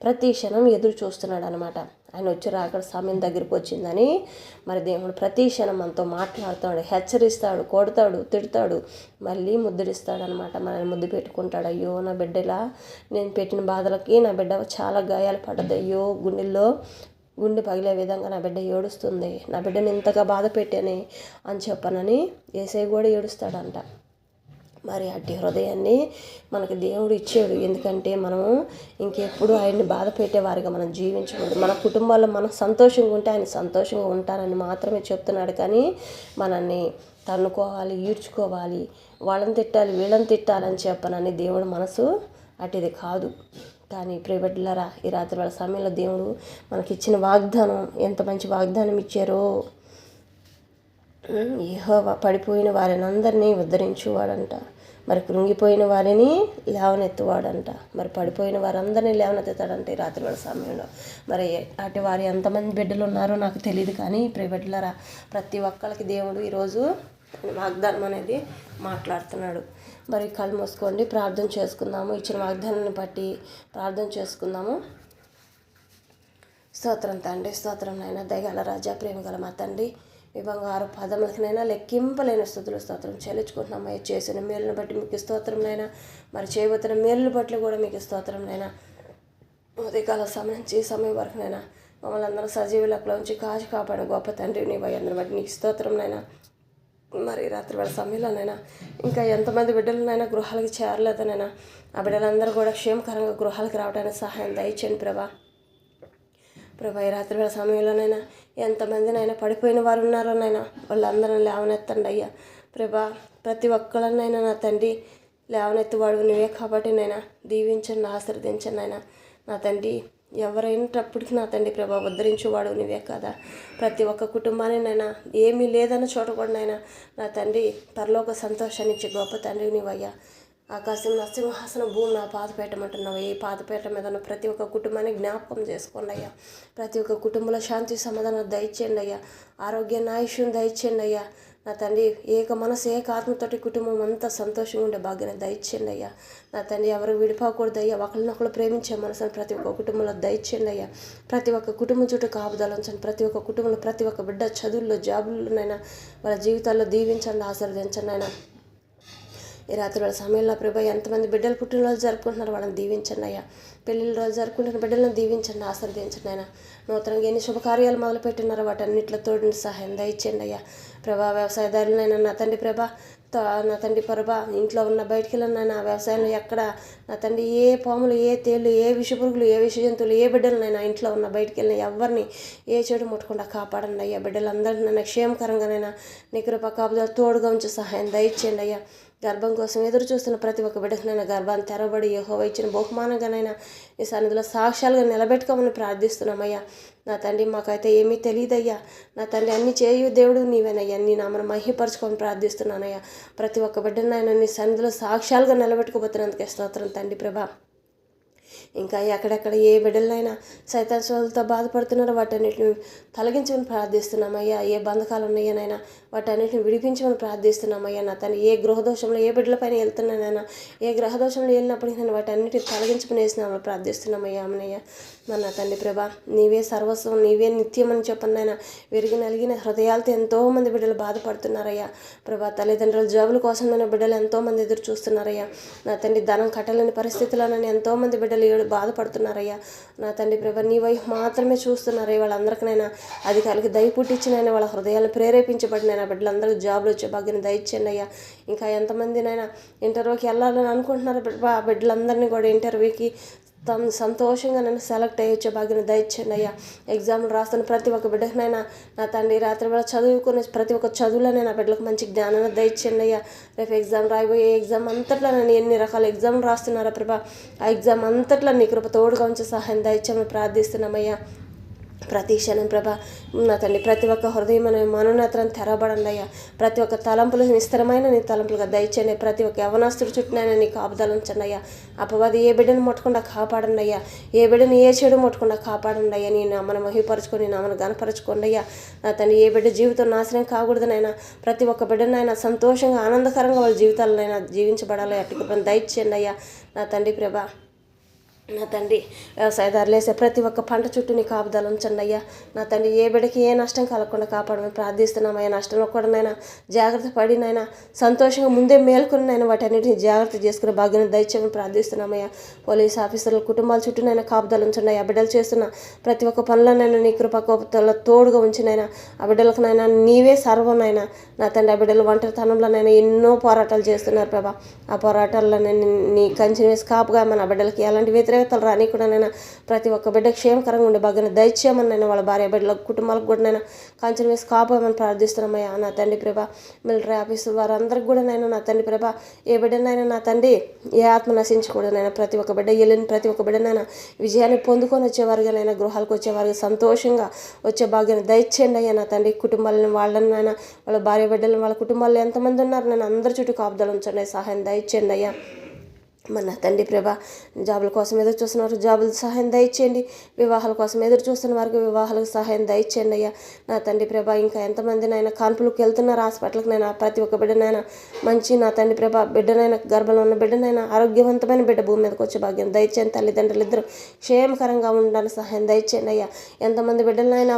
ప్రతి క్షణం ఎదురు చూస్తున్నాడు అనమాట. ఆయన వచ్చి రాకడ సమయం దగ్గరికి వచ్చిందని మరి దేవుడు ప్రతి క్షణం మనతో మాట్లాడుతాడు, హెచ్చరిస్తాడు, కొడతాడు, తిడతాడు, మళ్ళీ ముద్దుడిస్తాడు అనమాట. మనల్ని ముద్దు పెట్టుకుంటాడు. అయ్యో నా బిడ్డలా నేను పెట్టిన బాధలకి నా బిడ్డ చాలా గాయాలు పడ్డది, అయ్యో గుండె పగిలే విధంగా నా బిడ్డ ఏడుస్తుంది, నా బిడ్డని ఇంతగా బాధ పెట్టాని అని చెప్పనని యేసయ్య కూడా ఏడుస్తాడంట. మరి అట్టి హృదయాన్ని మనకి దేవుడు ఇచ్చాడు. ఎందుకంటే మనము ఇంకెప్పుడు ఆయన్ని బాధ పెట్టేవారిగా మనం జీవించకూడదు. మన కుటుంబాల్లో మనం సంతోషంగా ఉంటే ఆయన సంతోషంగా ఉంటారని మాత్రమే చెప్తున్నాడు. కానీ మనల్ని తన్నుకోవాలి, ఈడ్చుకోవాలి, వాళ్ళని తిట్టాలి, వీళ్ళని తిట్టాలని చెప్పనని దేవుడు మనసు అటిది కాదు. కానీ ప్రియబిడ్డలారా ఈ రాత్రి వేళ సమయంలో దేవుడు మనకిచ్చిన వాగ్దానం ఎంత మంచి వాగ్దానం ఇచ్చారో. యెహోవా పడిపోయిన వారిని అందరినీ ఉద్ధరించువాడంట, మరి కృంగిపోయిన వారిని లేవనెత్తువాడంట, మరి పడిపోయిన వారందరినీ లేవనెత్తుతాడంట ఈ రాత్రి వేళ సమయంలో. మరి అటు వారి ఎంతమంది బిడ్డలు ఉన్నారో నాకు తెలియదు, కానీ ప్రియబిడ్డలారా ప్రతి ఒక్కరికి దేవుడు ఈరోజు వాగ్దానం అనేది మాట్లాడుతున్నాడు. మరి కళ్ళు మూసుకోండి, ప్రార్థన చేసుకుందాము. ఇచ్చిన వాగ్దానాన్ని బట్టి ప్రార్థన చేసుకుందాము. స్తోత్రం తండ్రి, స్తోత్రం నాయన, దయగల రాజా, ప్రేమ గల మా తండ్రి, మీ బంగారు పాదములకినైనా లెక్కింపలేని స్థుతులు స్తోత్రం చెల్లించుకుంటున్నాం. అయ్యా చేసిన మేలును బట్టి మీకు స్తోత్రం నైనా, మరి చేయబోతున్న మేలును బట్టి కూడా మీకు స్తోత్రం నైనా. ఉదయకాల సమయం నుంచి ఈ సమయం వరకునైనా మమ్మల్ని అందరూ సజీవులకులో ఉంచి కాచి కాపాడు గొప్ప తండ్రి నీ అందరిని బట్టి నీకు స్తోత్రం నైనా. మరి రాత్రి వేళ సమయంలోనైనా ఇంకా ఎంతమంది బిడ్డలనైనా గృహాలకి చేరలేదనైనా ఆ బిడ్డలందరూ కూడా క్షేమకరంగా గృహాలకు రావడానికి సహాయం దయచేయండి ప్రభా. ఈ రాత్రి వేళ సమయంలోనైనా ఎంతమందినైనా పడిపోయిన వారు ఉన్నారోనైనా వాళ్ళందరినీ లేవనెత్తండి అయ్యా ప్రభా. ప్రతి ఒక్కళ్ళనైనా నా తండ్రి లేవనెత్తువాడు నువ్వే కాబట్టి నైనా దీవించండి, ఆశీర్వదించండి అయినా నా తండ్రి. ఎవరైనప్పటికీ నా తండ్రి ప్రభా ఉద్ధరించేవాడు నువ్వే కదా. ప్రతి ఒక్క కుటుంబాన్ని నైనా ఏమీ లేదన్న చోట కూడా నైనా నా తండ్రి పరలోక సంతోషాన్ని ఇచ్చే గొప్ప తండ్రి నీవయ్యా. ఆకాశం నా సింహాసనం, భూమి నా పాత పెట్టమంటున్నావు. ఈ పాత పెట్ట మీద ఉన్న ప్రతి ఒక్క కుటుంబాన్ని జ్ఞాపకం చేసుకోండి అయ్యా. ప్రతి ఒక్క కుటుంబంలో శాంతి సమాధానం దయచేయండి అయ్యా. ఆరోగ్యాన్ని ఆయుష్యం దయచేయండి అయ్యా. నా తండ్రి ఏక మనసు ఏక ఆత్మతోటి కుటుంబం అంతా సంతోషంగా ఉండే భాగ్యాన్ని దయచేయండి అయ్యా. నా తండ్రి ఎవరు విడిపోకూడదు అయ్యా. ఒకరినొకరు ప్రేమించే మనసుని ప్రతి ఒక్క కుటుంబంలో దయచేయండి అయ్యా. ప్రతి ఒక్క కుటుంబం చుట్టూ కాపుదల ఉంచండి. ప్రతి ఒక్క కుటుంబంలో ప్రతి ఒక్క బిడ్డ చదువుల్లో జాబుల్లోనైనా వాళ్ళ జీవితాల్లో దీవించండి, ఆశీర్వదించండి అయినా. ఈ రాత్రి వేళ సమయంలో ప్రభా ఎంతమంది బిడ్డలు పుట్టినరోజు జరుపుకుంటున్నారు వాళ్ళని దీవించండి అయ్యా. పెళ్ళిళ్ళ రోజు జరుపుకుంటున్న బిడ్డలను దీవించండి, ఆశీర్వదించండి అయినా. నూతనంగా ఎన్ని శుభకార్యాలు మొదలుపెట్టినారో వాటన్నిటిలో తోడిని సహాయం దయచేయండి అయ్యా ప్రభా. వ్యవసాయదారులనైనా నా తండ్రి ప్రభా, నా తండ్రి ప్రభా ఇంట్లో ఉన్న బయటికి వెళ్ళినైనా వ్యవసాయంలో ఎక్కడ నా తండ్రి ఏ పాములు, ఏ తేళ్ళు, ఏ విషపురుగులు, ఏ విష జంతువులు, ఏ బిడ్డలనైనా ఇంట్లో ఉన్న బయటికి వెళ్ళిన ఎవరిని ఏ చెడు ముట్టకుండా కాపాడండి అయ్యా. బిడ్డలందరినైనా క్షేమకరంగానైనా నీ కృప కాపుదల తోడుగా ఉంచి సహాయం దయచేయండి అయ్యా. గర్భం కోసం ఎదురు చూస్తున్న ప్రతి ఒక్క బిడ్డకునైనా గర్భాన్ని తెరవబడి యెహోవా ఇచ్చిన బహుమానంగానైనా ఈ సన్నిధిలో సాక్ష్యాలుగా నిలబెట్టుకోమని ప్రార్థిస్తున్నామయ్యా. నా తండ్రి మాకైతే ఏమీ తెలియదయ్యా. నా తండ్రి అన్ని చేయు దేవుడు నీవేనయ్యా. నీ నామను మహిమపరచుకొని ప్రార్థిస్తున్నానయ్యా. ప్రతి ఒక్క బిడ్డనైనా నీ సన్నిధిలో సాక్ష్యాలుగా నిలబెట్టుకోబోతున్నందుకే స్తోత్రం తండ్రి ప్రభా. ఇంకా ఎక్కడెక్కడ ఏ బిడ్డలైనా సైతాన్ శోధలతో బాధపడుతున్నారో వాటన్నిటిని తొలగించమని ప్రార్థిస్తున్నామయ్యా. ఏ బంధకాలు ఉన్నాయనైనా వాటన్నిటిని విడిపించమని ప్రార్థిస్తున్నామయ్యా. నా తను ఏ గృహదోషంలో ఏ బిడ్డలపైన వెళ్తున్నానైనా ఏ గ్రహదోషంలో వెళ్ళినప్పటికీ నేను వాటన్నిటిని తొలగించమని వేసినామని ప్రార్థిస్తున్నామయ్యా. అమ్మనయ్యా మన తండ్రి ప్రభా, నీవే సర్వస్వం, నీవే నిత్యం అని చెప్పనైనా విరిగి నలిగిన హృదయాలతో ఎంతోమంది బిడ్డలు బాధపడుతున్నారయ్యా. ప్రభా, తల్లిదండ్రుల జాబుల కోసం మన బిడ్డలు ఎంతోమంది ఎదురు చూస్తున్నారయ్యా. నా తండ్రి ధనం కట్టలేని పరిస్థితుల్లోనని ఎంతోమంది బిడ్డలు బాధపడుతున్నారయ్యా. నా తండ్రి ప్రభా, నీ వైపు మాత్రమే చూస్తున్నారయ్యా. వాళ్ళందరికైనా అధికారులకి దయ పుట్టించినైనా వాళ్ళ హృదయాలు ప్రేరేపించబడినైనా బిడ్డలందరికీ జాబులు వచ్చే భాగ్యం దయచేయండి అయ్యా. ఇంకా ఎంతమందినైనా ఇంటర్వ్యూకి వెళ్ళాలని అనుకుంటున్నారు బిడ్డలందరినీ కూడా ఇంటర్వ్యూకి సంతోషంగా నన్ను సెలెక్ట్ అయ్యొచ్చే భాగ్యం దయచేయండి అయ్యా. ఎగ్జామ్లు రాస్తున్న ప్రతి ఒక్క బిడ్డకనైనా నా తండ్రి రాత్రి వేళ చదువుకునే ప్రతి ఒక్క చదువులోనే నా బిడ్డలకు మంచి జ్ఞానాన్ని దయచేయండి అయ్యా. రేపు ఎగ్జామ్ రాయబోయే ఎగ్జామ్ అంతట్లో నన్ను ఎన్ని రకాల ఎగ్జామ్లు రాస్తున్నారా ప్రభా, ఆ ఎగ్జామ్ అంతట్లో నీ కృప తోడుగా ఉంచి సహాయం దయచేయమని ప్రార్థిస్తున్నామయ్యా. ప్రతి క్షణం ప్రభా నా తండ్రి ప్రతి ఒక్క హృదయం మనోనేత్రం తెరవబడండి అయ్యా. ప్రతి ఒక్క తలంపులు స్థిరమైన నీ తలంపులుగా దయచేయండి. ప్రతి ఒక్క యవనస్తుడి చుట్టూనైనా నీ కాపుదల ఉంచండి అయ్యా. అపవాది ఏ బిడ్డను ముట్టకుండా కాపాడండి అయ్యా. ఏ బిడ్డను ఏ చెడు ముట్టకుండా కాపాడండి అయ్యా. నీ నామను మహిమపరచుకొని నీ నామను గనపరచుకోండి అయ్యా. నా తండ్రి ఏ బిడ్డ జీవితం నాశనం కాకూడదనైనా ప్రతి ఒక్క బిడ్డనైనా సంతోషంగా ఆనందకరంగా వాళ్ళ జీవితాలనైనా జీవించబడాలి. అట్టి కృపను దయచేయండి అయ్యా. నా తండ్రి ప్రభా, నా తండ్రి వ్యవసాయదారులు వేసే ప్రతి ఒక్క పంట చుట్టూ నీ కాపుదల ఉంచండి అయ్యా. నా తండ్రి ఏ బిడ్డకి ఏ నష్టం కలగకుండా కాపాడమని ప్రార్థిస్తున్నామయ్యా. నష్టంలో కూడా నైనా జాగ్రత్త పడినైనా సంతోషంగా ముందే మేల్కొనినైనా వాటన్నిటిని జాగ్రత్త చేసుకునే భాగ్యం దయచేయమని ప్రార్థిస్తున్నామయ్యా. పోలీస్ ఆఫీసర్ల కుటుంబాల చుట్టూనైనా కాపుదల ఉంచండి అయ్యా. బిడ్డలు చేస్తున్న ప్రతి ఒక్క పనులనైనా నీ కృప కోపతల తోడుగా ఉంచినైనా ఆ బిడ్డలకునైనా నీవే సర్వనైనా. నా తండ్రి ఆ బిడ్డలు ఒంటరితనంలోనైనా ఎన్నో పోరాటాలు చేస్తున్నారు ప్రభా. ఆ పోరాటాల్లో నీ కంచె వేసి కాపుగా మన బిడ్డలకి ఎలాంటి వ్యతిరేకతలు రాని కూడా నైనా ప్రతి ఒక్క బిడ్డ క్షేమకరంగా ఉండే భాగ్యం దయచేయమని నైనా వాళ్ళ భార్య బిడ్డల కుటుంబాలకు కూడా నైనా కంచె వేసి కాపామని ప్రార్థిస్తున్నామయ్యా. నా తండ్రి ప్రభా, మిలిటరీ ఆఫీసు వారందరికి కూడా నైనా నా తండ్రి ప్రభా ఏ బిడ్డనైనా నా తండ్రి ఏ ఆత్మ నశించకూడదనైనా ప్రతి ఒక్క బిడ్డ వెళ్ళిన ప్రతి ఒక్క బిడ్డనైనా విజయాన్ని పొందుకొని వచ్చేవారుగానైనా గృహాలకు వచ్చేవారికి సంతోషంగా వచ్చే భాగ్యాన్ని దయచేయండి అయ్యా. నా తండ్రి కుటుంబాలను వాళ్ళనైనా వాళ్ళ భార్య బిడ్డలను వాళ్ళ కుటుంబాల్లో ఎంతమంది ఉన్నారు నేను అందరి చుట్టూ కాపుదలు ఉంచండి, సహాయం దయచేయండి అయ్యా. మన తండ్రి ప్రభా, జాబుల కోసం ఎదురు చూస్తున్న జాబులు సహాయం దయచేయండి. వివాహాల కోసం ఎదురు చూస్తున్న వారికి వివాహాలకు సహాయం దయచేయండి అయ్యా. నా తండ్రి ప్రభా, ఇంకా ఎంతమందినైనా కాన్పులకు వెళ్తున్నారు హాస్పిటల్కి నైనా ప్రతి ఒక్క బిడ్డనైనా మంచి నా తండ్రి ప్రభా బిడ్డనైనా గర్భంలో ఉన్న బిడ్డనైనా ఆరోగ్యవంతమైన బిడ్డ భూమి మీదకి వచ్చే భాగ్యం దయచేయండి. తల్లిదండ్రులు ఇద్దరు క్షేమకరంగా ఉండడానికి సహాయం దయచేయండి అయ్యా. ఎంతమంది బిడ్డలైనా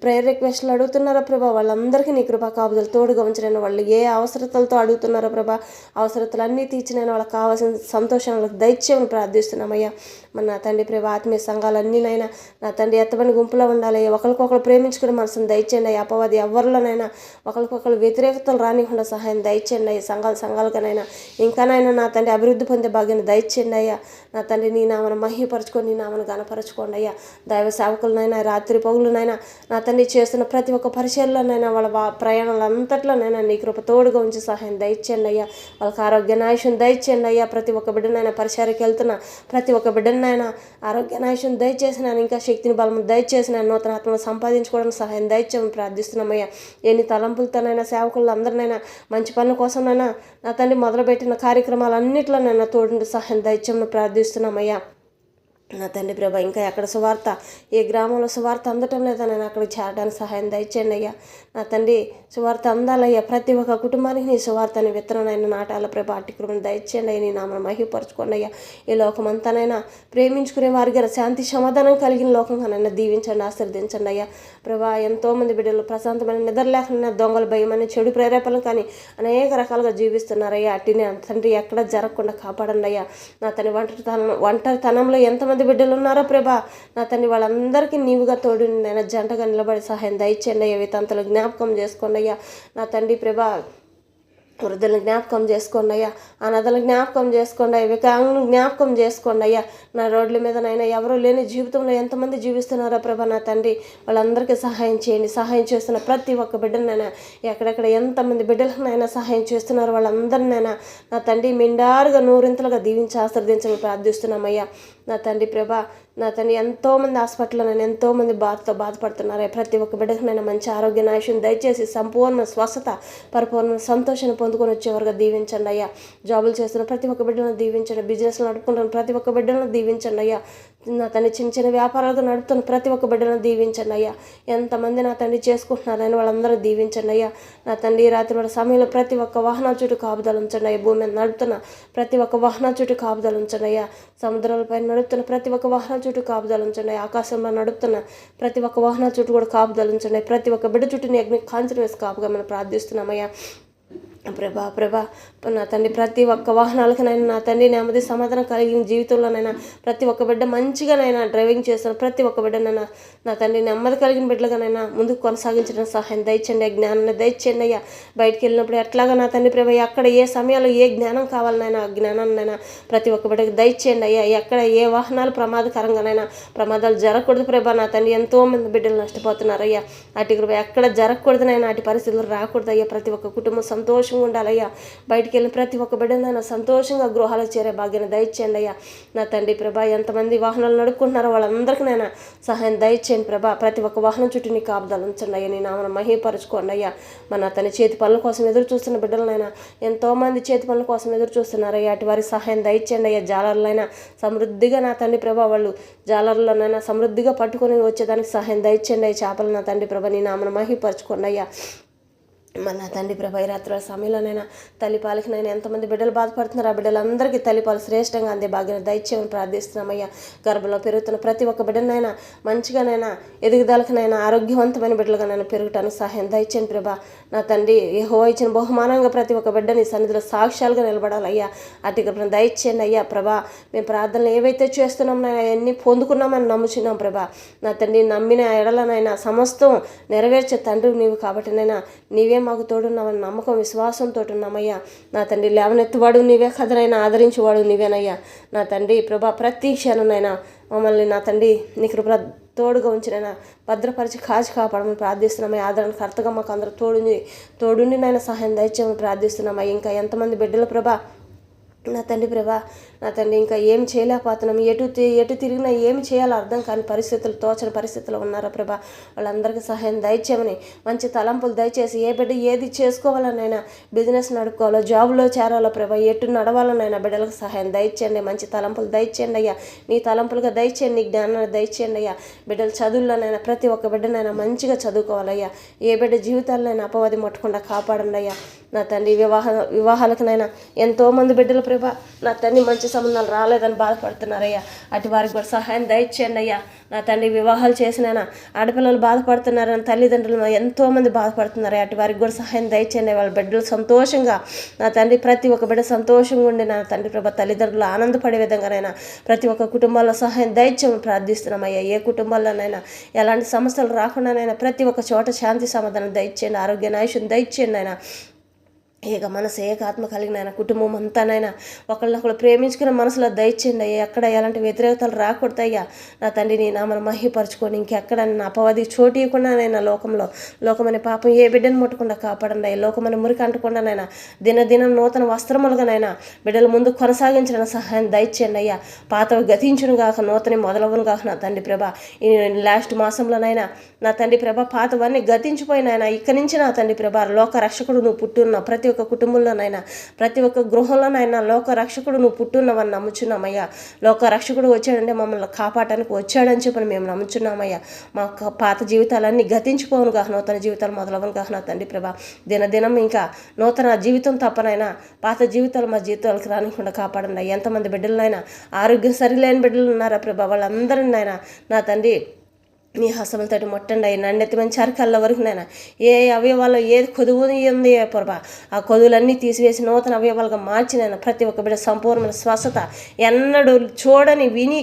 ప్రేయర్ రిక్వెస్ట్లు అడుగుతున్నారో ప్రభా వాళ్ళందరికీ నీ కృపా కాపుదలు తోడుగా ఉంచినైనా వాళ్ళు ఏ అవసరతలతో అడుగుతున్నారో ప్రభా అవసరతలన్నీ తీర్చినైనా వాళ్ళకి కావాల్సిన సంతోషాలకు దయచేయమని ప్రార్థిస్తున్నామయ్యా. మన నా తండ్రి ప్రభా ఆత్మీయ సంఘాలన్నీనైనా నా తండ్రి ఎత్తబడిన గుంపులో ఉండాలి. ఒకరికొకరు ప్రేమించుకునే మనసును దయచేయండి అయ్యా. అపవాది ఎవరిలోనైనా ఒకరికొకరు వ్యతిరేకతలు రానికుండా సహాయం దయచేయండి అయ్యా. సంఘాలుగానైనా ఇంకానైనా నా తండ్రి అభివృద్ధి పొందే భాగ్యాన్ని దయచేయండి అయ్యా. నా తండ్రి నీ నామను మహిమపరచుకొని నీ నామను గణపరచుకోండి అయ్యా. దైవ సేవకులనైనా రాత్రి పగులునైనా నా తండ్రి చేస్తున్న ప్రతి ఒక్క పరిచయలోనైనా వాళ్ళ ప్రయాణాలంతట్లోనైనా నీ కృప తోడుగా ఉంచి సహాయం దయచేయండి అయ్యా. వాళ్ళకి ఆరోగ్య నాయుషం దయచేయండి అయ్యా. ప్రతి ఒక్క బిడ్డనైనా పరిచయానికి వెళ్తున్న ప్రతి ఒక్క బిడ్డనైనా ఆరోగ్య నాయుషం దయచేసిన ఇంకా శక్తిని బలము దయచేసిన నూతన ఆత్మను సంపాదించుకోవడానికి సహాయం దయచేయమని ప్రార్థిస్తున్నామయ్యా. ఎన్ని తలంపులతోనైనా సేవకులు అందరినైనా మంచి పనుల కోసమైనా నా తండ్రి మొదలుపెట్టిన కార్యక్రమాలన్నింటిలోనైనా తోడు సహాయం దయచేయమని ప్రార్థిస్తున్నామయ్యా. నా తండ్రి ప్రభా, ఇంకా ఎక్కడ సువార్త ఏ గ్రామంలో సువార్త అందటం లేదా నేను అక్కడికి చేరడానికి సహాయం దయచేయండి అయ్యా. నా తండ్రి సువార్త అందాలయ్యా. ప్రతి ఒక్క కుటుంబానికి నీ సువార్తని విత్తనైనా నాటాల ప్రభా అట్టి కృపను దయచేయండి అయ్యా. నీ నామను మహిమపరచుకోండి అయ్యా. ఈ లోకమంతానైనా ప్రేమించుకునే వారికి శాంతి సమాధానం కలిగిన లోకంగానైనా దీవించండి, ఆశీర్వదించండి అయ్యా. ప్రభా ఎంతోమంది బిడ్డలు ప్రశాంతమైన నిద్ర లేకుండా దొంగల భయమని చెడు ప్రేరేపణలు కానీ అనేక రకాలుగా జీవిస్తున్నారయ్యా. అట్టిని తండ్రి ఎక్కడ జరగకుండా కాపాడండి అయ్యా. నా తండ్రి ఒంటరితనంలో ఎంతమంది బిడ్డలు ఉన్నారో ప్రభా నా తండ్రి వాళ్ళందరికీ నీవుగా తోడు నేను జంటగా నిలబడి సహాయం దయచేయండి అయ్యా. వితంతలు జ్ఞాపకం చేసుకోండి అయ్యా. నా తండ్రి ప్రభా వృద్ధులను జ్ఞాపకం చేసుకోండి అయ్యా, అనాథలను జ్ఞాపకం చేసుకోండి అయ్యా, వికలాంగులను జ్ఞాపకం చేసుకోండి అయ్యా. నా రోడ్ల మీద నైనా ఎవరు లేని జీవితంలో ఎంతమంది జీవిస్తున్నారో ప్రభా నా తండ్రి, వాళ్ళందరికీ సహాయం చేయండి. సహాయం చేస్తున్న ప్రతి ఒక్క బిడ్డనైనా, ఎక్కడెక్కడ ఎంతమంది బిడ్డలనైనా సహాయం చేస్తున్నారు వాళ్ళందరినైనా నా తండ్రి మెండారుగా నూరింతలుగా దీవించి ఆశీర్వదించమని ప్రార్థిస్తున్నామయ్యా. నా తండ్రి ప్రభా, నా తండ్రి ఎంతోమంది హాస్పిటల్లో నేను ఎంతోమంది బాధపడుతున్నారు. ప్రతి ఒక్క బిడ్డకు నేను మంచి ఆరోగ్య నాశనం దయచేసి సంపూర్ణ స్వస్థత, పరిపూర్ణ సంతోషాన్ని పొందుకొని వచ్చేవారుగా దీవించండి అయ్యా. జాబులు చేస్తున్న ప్రతి ఒక్క బిడ్డలను దీవించండి. బిజినెస్ నడుపుకుంటున్న ప్రతి ఒక్క బిడ్డలను దీవించండి అయ్యా. నా తండ్రి చిన్న చిన్న వ్యాపారాలుగా నడుపుతున్న ప్రతి ఒక్క బిడ్డలను దీవించండి అయ్యా. ఎంతమంది నా తండ్రి చేసుకుంటున్నారని వాళ్ళందరూ దీవించండి అయ్యా. నా తండ్రి రాత్రి వాళ్ళ సమయంలో ప్రతి ఒక్క వాహనాల చుట్టూ కాపుదలు ఉంచండి అయ్యా. భూమి మీద నడుపుతున్న ప్రతి ఒక్క వాహనాల చుట్టూ కాపుదలు ఉంచండి అయ్యా. సముద్రాలపై నడుపుతున్న ప్రతి ఒక్క వాహనాల చుట్టూ కాపుదలు ఉంచండి. ఆకాశంలో నడుపుతున్న ప్రతి ఒక్క వాహనాల చుట్టూ కూడా కాపుదలు ఉంచండి. ప్రతి ఒక్క బిడ్డ చుట్టూ నీ అగ్ని కాంచెలు వేసి కాపుగా మనం ప్రార్థిస్తున్నామయ్యా. ప్రభా నా తండ్రి ప్రతి ఒక్క వాహనాలకనైనా నా తండ్రి నెమ్మది సమాధానం కలిగిన జీవితంలోనైనా ప్రతి ఒక్క బిడ్డ మంచిగానైనా డ్రైవింగ్ చేస్తాను. ప్రతి ఒక్క బిడ్డనైనా నా తండ్రి నెమ్మది కలిగిన బిడ్డలుగానైనా ముందుకు కొనసాగించడం సహాయం దయచండి. జ్ఞానాన్ని దయచండి అయ్యా. బయటికి వెళ్ళినప్పుడు ఎట్లాగా నా తండ్రి ప్రభా అక్కడ ఏ సమయంలో ఏ జ్ఞానం కావాలనైనా ఆ జ్ఞానాన్నైనా ప్రతి ఒక్క బిడ్డకి దయచేయండి అయ్యా. ఎక్కడ ఏ వాహనాలు ప్రమాదకరంగానైనా ప్రమాదాలు జరగకూడదు ప్రభా. నా తండ్రి ఎంతోమంది బిడ్డలు నష్టపోతున్నారయ్యా. అటు ప్రభా ఎక్కడ జరగకూడదునైనా అటు పరిస్థితులు రాకూడదు అయ్యా. ప్రతి ఒక్క కుటుంబం సంతోషంగా ఉండాలయ్యా. బయటికి వెళ్ళిన ప్రతి ఒక్క బిడ్డనైనా సంతోషంగా గృహాలకు చేరే భాగ్యాన్ని దయచేయండి అయ్యా. నా తండ్రి ప్రభా ఎంతమంది వాహనాలు నడుపుకుంటున్నారో వాళ్ళందరికీ నైనా సహాయం దయచేయండి ప్రభా. ప్రతి ఒక్క వాహనం చుట్టూ నీ కాపుదలు ఉంచండి అయ్యా. నీ నామను మహిమపరచుకోండి అయ్యా. మన తన చేతి పనుల కోసం ఎదురు చూస్తున్న బిడ్డలనైనా ఎంతోమంది చేతి పనుల కోసం ఎదురు చూస్తున్నారయ్యా. అటు వారికి సహాయం దయచేయండి అయ్యా. జాలర్లైనా సమృద్ధిగా నా తండ్రి ప్రభా వాళ్ళు జాలర్లోనైనా సమృద్ధిగా పట్టుకొని వచ్చేదానికి సహాయం దయచేయండి అయ్యా. చేపలు నా తండ్రి ప్రభా నీ నామను మహిమపరచుకోండి అయ్యా. మన తండ్రి ప్రభా ఈ రాత్రుల సమయంలోనైనా తల్లిపాలకినైనా ఎంతమంది బిడ్డలు బాధపడుతున్నారు ఆ బిడ్డలందరికీ తల్లిపాలు శ్రేష్టంగా అందే భాగ్యాన్ని దయచేయమని ప్రార్థిస్తున్నామయ్యా. గర్భంలో పెరుగుతున్న ప్రతి ఒక్క బిడ్డనైనా మంచిగానైనా ఎదుగుదలకనైనా ఆరోగ్యవంతమైన బిడ్డలుగానైనా పెరగటానికి సహాయం దయచేయండి ప్రభా. నా తండ్రి యెహోవా ఇచ్చిన బహుమానంగా ప్రతి ఒక్క బిడ్డని సన్నిధిలో సాక్ష్యాలుగా నిలబడాలయ్యా. అటు కృపను దయచేయండి అయ్యా ప్రభా. మేము ప్రార్థనలు ఏవైతే చేస్తున్నాం అవన్నీ పొందుకున్నామని నమ్ముచున్నాం ప్రభా. నా తండ్రి నమ్మిన ఎడలనైనా సమస్తం నెరవేర్చే తండ్రి నీవు కాబట్టి నైనా నీవే మాకు తోడున్నామని నమ్మకం విశ్వాసంతో ఉన్నామయ్యా. నా తండ్రి లేవనెత్తువాడు నీవే కథనైనా ఆదరించేవాడు నీవేనయ్యా. నా తండ్రి ప్రభా ప్రతి క్షణంనైనా మమ్మల్ని నా తండ్రి నీ కృప తోడుగా ఉంచినైనా భద్రపరిచి కాచి కాపాడమని ప్రార్థిస్తున్నామయ్యా. ఆదరణ కర్తగా మాకు అందరూ తోడుండి నైనా సహాయం దయచేయమని ప్రార్థిస్తున్నామయ్యా. ఇంకా ఎంతమంది బిడ్డల ప్రభా నా తండ్రి ప్రభా నా తండ్రి ఇంకా ఏం చేయలేకపోతున్నాం. ఎటు తిరిగినా ఏమి చేయాలో అర్థం కాని పరిస్థితులు తోచని పరిస్థితుల్లో ఉన్నారా ప్రభా. వాళ్ళందరికీ సహాయం దయచేయమని మంచి తలంపులు దయచేసి ఏ బిడ్డ ఏది చేసుకోవాలనైనా బిజినెస్ నడుపుకోవాలో జాబులో చేరాలో ప్రభా ఎటు నడవాలనైనా బిడ్డలకు సహాయం దయచేయండి. మంచి తలంపులు దయచేయండి అయ్యా. నీ తలంపులుగా దయచేయండి. నీ జ్ఞానాన్ని దయచేయండి అయ్యా. బిడ్డల చదువుల్లోనైనా ప్రతి ఒక్క బిడ్డనైనా మంచిగా చదువుకోవాలయ్యా. ఏ బిడ్డ జీవితాలనైనా అపవాది ముట్టకుండా కాపాడండి అయ్యా. నా తండ్రి వివాహాలకునైనా ఎంతోమంది బిడ్డలు ప్రభా నా తండ్రి మంచి సంబంధాలు రాలేదని బాధపడుతున్నారయ్యా. అటు వారికి కూడా సహాయం దయచేయండి అయ్యా. నా తండ్రి వివాహాలు చేసినైనా ఆడపిల్లలు బాధపడుతున్నారని తల్లిదండ్రులు ఎంతోమంది బాధపడుతున్నారు. అటు వారికి కూడా సహాయం దయచేయండి. వాళ్ళ బిడ్డలు సంతోషంగా నా తండ్రి ప్రతి ఒక్క బిడ్డ సంతోషంగా ఉండి నా తండ్రి ప్రభా తల్లిదండ్రులు ఆనందపడే విధంగానైనా ప్రతి ఒక్క కుటుంబాల్లో సహాయం దయచేయమని ప్రార్థిస్తున్నామయ్యా. ఏ కుటుంబాల్లోనైనా ఎలాంటి సమస్యలు రాకుండానైనా ప్రతి ఒక్క చోట శాంతి సమాధానం దయచేయండి. ఆరోగ్య నాశనం దయచేయండి అయినా. ఏక మనసు ఏకాత్మ కలిగిన ఆయన కుటుంబం అంతానైనా ఒకళ్ళొకళ్ళు ప్రేమించుకున్న మనసులో దయచేయండి అయ్యా. ఎక్కడ ఎలాంటి వ్యతిరేకతలు రాకూడదయ్యా. నా తండ్రి నీ నామను మహిమపరచుకొని ఇంకెక్కడ నా అపవాది చోటు ఇవ్వకుండానైనా లోకమనే పాపం ఏ బిడ్డను ముట్టకుండా కాపాడండి అయ్యా. లోకమని మురికి అంటకుండానైనా దినదినం నూతన వస్త్రములుగానైనా బిడ్డల ముందు కొనసాగించడం సహాయం దయచేయండి అయ్యా. పాతవి గతించును గాక నూతని మొదలవును గాక నా తండ్రి ప్రభా. ఈ లాస్ట్ మాసంలోనైనా నా తండ్రి ప్రభా పాతవన్నీ గతించిపోయినాయన. ఇక్కడి నుంచి నా తండ్రి ప్రభా లోక రక్షకుడు నువ్వు పుట్టున్నావు. ప్రతి ఒక్క కుటుంబంలోనైనా ప్రతి ఒక్క గృహంలోనైనా లోక రక్షకుడు నువ్వు పుట్టున్నావని నమ్ముచున్నామయ్యా. లోక రక్షకుడు వచ్చాడంటే మమ్మల్ని కాపాడటానికి వచ్చాడని చెప్పని మేము నమ్ముచున్నామయ్యా. మా పాత జీవితాలన్నీ గతించిపోవును గాక నూతన జీవితాలు మొదలవను గాక నా తండ్రి ప్రభా. దినదినం ఇంకా నూతన జీవితం తప్పనైనా పాత జీవితాలు మా జీవితాలకు రానికుండా కాపాడండి. ఎంతమంది బిడ్డలనైనా ఆరోగ్యం సరిలేని బిడ్డలు ఉన్నారా ప్రభా వాళ్ళందరినైనా నా తండ్రి నీ హస్తములతోటి ముట్టండి అయ్యి నన్నెత్తి మంచి అరకల్ల వరకు నాయన ఏ అవయవాల్లో ఏది కొదువు ఉంది ప్రభా ఆ కొదువులన్నీ తీసివేసి నూతన అవయవాలుగా మార్చినాయన ప్రతి ఒక్క బిడ్డ సంపూర్ణ స్వస్థత ఎన్నడూ చూడని విని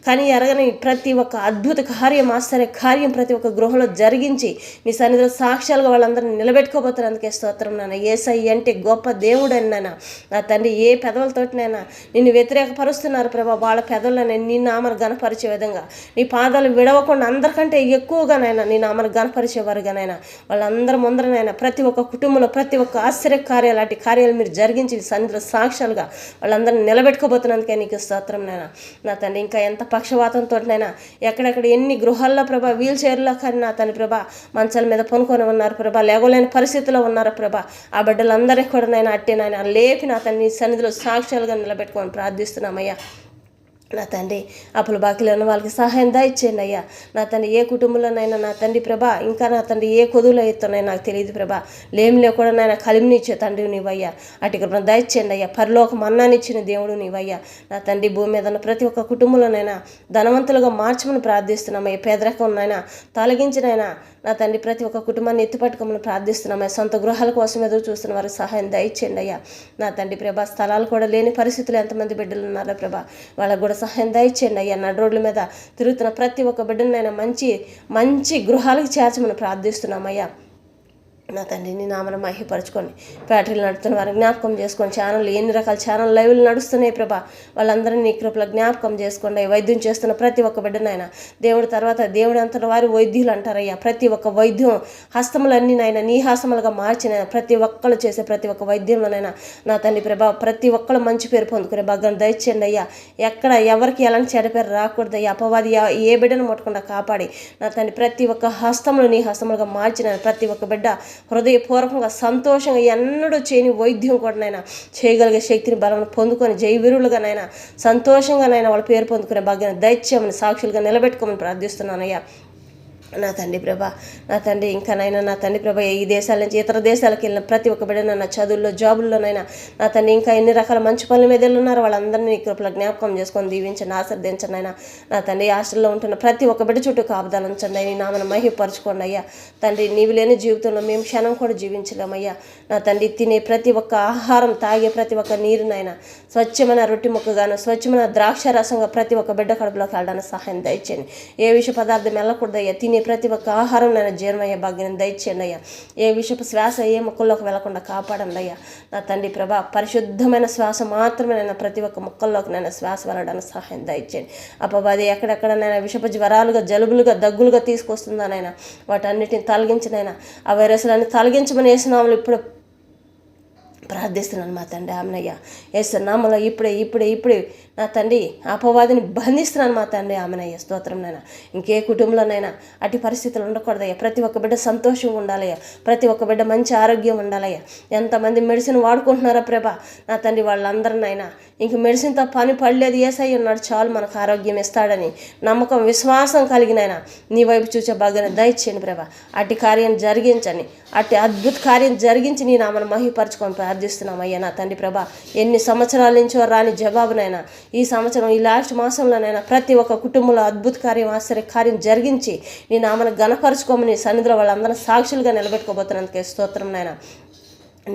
కని ఎరగని ప్రతి ఒక్క అద్భుత కార్యం ఆశ్చర్య కార్యం ప్రతి ఒక్క గృహంలో జరిగించి మీ సన్నిధిలో సాక్ష్యాలుగా వాళ్ళందరినీ నిలబెట్టుకోబోతున్నారు. అందుకే స్తోత్రం నాయన. యేసయ్య అంటే గొప్ప దేవుడని నాయన నా తండ్రి ఏ పెదవులతోటినైనా నిన్ను వ్యతిరేకపరుస్తున్నారు ప్రభా వాళ్ళ పెదవులను నీ నామను గణపరిచే విధంగా నీ పాదాలు విడవకుండా అందరికంటే ఎక్కువగానైనా నీ నామను గణపరిచేవారుగానైనా వాళ్ళందరి ముందరనైనా ప్రతి ఒక్క కుటుంబంలో ప్రతి ఒక్క ఆశ్చర్య కార్యాలు లాంటి కార్యాలు మీరు జరిగించి సన్నిధిలో సాక్ష్యాలుగా వాళ్ళందరినీ నిలబెట్టుకోబోతున్నందుకే నీకు స్తోత్రం నాయన. నా తండ్రి ఇంకా ఎంత పక్షవాతంతోనైనా ఎక్కడెక్కడ ఎన్ని గృహాల్లో ప్రభా వీల్ చైర్లో కానీ నా తండ్రి ప్రభా మంచాల మీద పొనుకొని ఉన్నారు ప్రభా లేవలేని పరిస్థితిలో ఉన్నారు ప్రభా ఆ బిడ్డలందరికీ కూడా నైనా అట్టేనైనా లేపి నా తండ్రి సన్నిధిలో సాక్ష్యాలుగా నిలబెట్టుకొని ప్రార్థిస్తున్నామయ్యా. నా తండ్రి అప్పుల బాకీలో ఉన్న వాళ్ళకి సహాయం దయచేయండి అయ్యా. నా తండ్రి ఏ కుటుంబంలోనైనా నా తండ్రి ప్రభా ఇంకా నా తండ్రి ఏ కొదువులో ఎత్తున్నాయో నాకు తెలియదు ప్రభా లేమిలో కూడా నాయన కలిమినిచ్చే తండ్రి నీవయ్యా. అటు కృపణ దయచేయండి అయ్యా. పరలోకం అన్నానిచ్చిన దేవుడు నీవయ్యా. నా తండ్రి భూమి మీద ఉన్న ప్రతి ఒక్క కుటుంబంలోనైనా ధనవంతులుగా మార్చమని ప్రార్థిస్తున్నామయ్యా. పేదరికం నాయన తొలగించినైనా నా తండ్రి ప్రతి ఒక్క కుటుంబాన్ని ఎత్తుపట్టుకోమని ప్రార్థిస్తున్నామయ్యా. సొంత గృహాల కోసం ఎదురు చూస్తున్న వారికి సహాయం దయచేయండి అయ్యా. నా తండ్రి ప్రభా స్థలాలు కూడా లేని పరిస్థితులు ఎంతమంది బిడ్డలు ఉన్నారో ప్రభా వాళ్ళకు కూడా సహాయం దయచేయండి అయ్యా. నడు రోడ్ల మీద తిరుగుతున్న ప్రతి ఒక్క బిడ్డనైనా మంచి మంచి గృహాలకు చేర్చమని ప్రార్థిస్తున్నామయ్యా. నా తండ్రి నీ నామను మహిపరచుకోండి. బ్యాటరీలు నడుతున్న వారిని జ్ఞాపకం చేసుకోండి. ఛానల్ ఎన్ని రకాల ఛానల్ లైవ్లు నడుస్తున్నాయి ప్రభా వాళ్ళందరినీ నీ కృపలో జ్ఞాపకం చేసుకోండి. వైద్యం చేస్తున్న ప్రతి ఒక్క బిడ్డనైనా దేవుడి తర్వాత దేవుడి అంతటి వారు వైద్యులు అంటారయ్యా. ప్రతి ఒక్క వైద్యం హస్తములన్నీ నాయన నీ హస్తములుగా మార్చిన ప్రతి ఒక్కళ్ళు చేసే ప్రతి ఒక్క వైద్యంలోనైనా నా తండ్రి ప్రభా ప్రతి ఒక్కళ్ళు మంచి పేరు పొందుకునే భాగ్యం దయచేయండి అయ్యా. ఎక్కడ ఎవరికి ఎలాంటి చెడ్డ పేరు రాకూడదు అయ్యా. అపవాది ఏ బిడ్డను ముట్టకుండా కాపాడి నా తండ్రి ప్రతి ఒక్క హస్తములు నీ హస్తములుగా మార్చిన ప్రతి ఒక్క బిడ్డ హృదయపూర్వకంగా సంతోషంగా ఎన్నడూ చేయని వైద్యం కూడా నైనా చేయగలిగే శక్తిని బలం పొందుకొని జయవీరులుగానైనా సంతోషంగానైనా వాళ్ళ పేరు పొందుకునే భాగ్యాన్ని దయచేయమని సాక్షులుగా నిలబెట్టుకోమని ప్రార్థిస్తున్నానయ్యా. నా తండ్రి ప్రభా నా తండ్రి ఇంకానైనా నా తండ్రి ప్రభా ఈ దేశాల నుంచి ఇతర దేశాలకు వెళ్ళిన ప్రతి ఒక్క బిడ్డ నా చదువుల్లో జాబుల్లోనైనా నా తండ్రి ఇంకా ఎన్ని రకాల మంచి పనుల మీద ఉన్నారో వాళ్ళందరినీ నీ కృపలో జ్ఞాపకం చేసుకొని దీవించండి ఆశీర్వదించండి అయినా. నా తండ్రి హాస్టల్లో ఉంటున్న ప్రతి ఒక్క బిడ్డ చుట్టూ కాపుదలు ఉంచండి. నీ నామను మహిపరచుకోండి అయ్యా. తండ్రి నీవు లేని జీవితంలో మేము క్షణం కూడా జీవించలేమయ్యా. నా తండ్రి తినే ప్రతి ఒక్క ఆహారం తాగే ప్రతి ఒక్క నీరునైనా స్వచ్ఛమైన రొట్టె ముక్కగాను స్వచ్ఛమైన ద్రాక్ష రసంగా ప్రతి ఒక్క బిడ్డ కడుపులోకి వెళ్ళడానికి సహాయం దయచేయండి. ఏ విష పదార్థం వెళ్ళకూడదయ్యా. తినే ప్రతి ఒక్క ఆహారం నేను జీర్ణమయ్యే భాగ్యం దయచేయండి అయ్యా. ఏ విషపు శ్వాస ఏ ముక్కల్లోకి వెళ్లకుండా కాపాడండి అయ్యా. నా తండ్రి ప్రభా పరిశుద్ధమైన శ్వాస మాత్రమే నేను ప్రతి ఒక్క ముక్కల్లోకి నేను శ్వాస వెళ్ళడానికి సహాయం దయచేయండి. అపవాది ఎక్కడెక్కడ నేను విషపు జ్వరాలుగా జలుబులుగా దగ్గులుగా తీసుకొస్తుందానైనా వాటన్నిటిని తొలగించినైనా ఆ వైరస్లన్నీ తొలగించమని వేసినాములు ఇప్పుడు ప్రార్థిస్తున్నాను మా తండ్రి. ఆమెనయ్యా ఏసు నామలో ఇప్పుడే నా తండ్రి అపవాదిని బంధిస్తున్నాను మా తండ్రి. ఆమెనయ్య స్తోత్రం నైనా. ఇంకే కుటుంబంలోనైనా అటు పరిస్థితులు ఉండకూడదయ్యా. ప్రతి ఒక్క బిడ్డ సంతోషంగా ఉండాలయ్యా. ప్రతి ఒక్క బిడ్డ మంచి ఆరోగ్యం ఉండాలయ్యా. ఎంతమంది మెడిసిన్ వాడుకుంటున్నారా ప్రభా నా తండ్రి వాళ్ళందరినైనా ఇంక మెడిసిన్తో పని పడలేదు యేసయ్య ఉన్నాడు చాలు మనకు ఆరోగ్యం ఇస్తాడని నమ్మకం విశ్వాసం కలిగినైనా నీ వైపు చూసే భాగ్యాన్ని దయచేయండి ప్రభా. అట్టి కార్యం జరిగించండి. అట్టి అద్భుత కార్యం జరిగించి నీ నామను మహిపరచుకొని ప్రార్థిస్తున్నామయ్యా. నా తండ్రి ప్రభా ఎన్ని సంవత్సరాల నుంచో రాని జవాబునైనా ఈ సంవత్సరం ఈ లాస్ట్ మాసంలోనైనా ప్రతి ఒక్క కుటుంబంలో అద్భుత కార్యం ఆశ్చర్య కార్యం జరిగించి నీ నామను గణపరచుకోమని సన్నిధిలో వాళ్ళందరూ సాక్షులుగా నిలబెట్టుకోబోతున్నందుకే స్తోత్రం నాయన.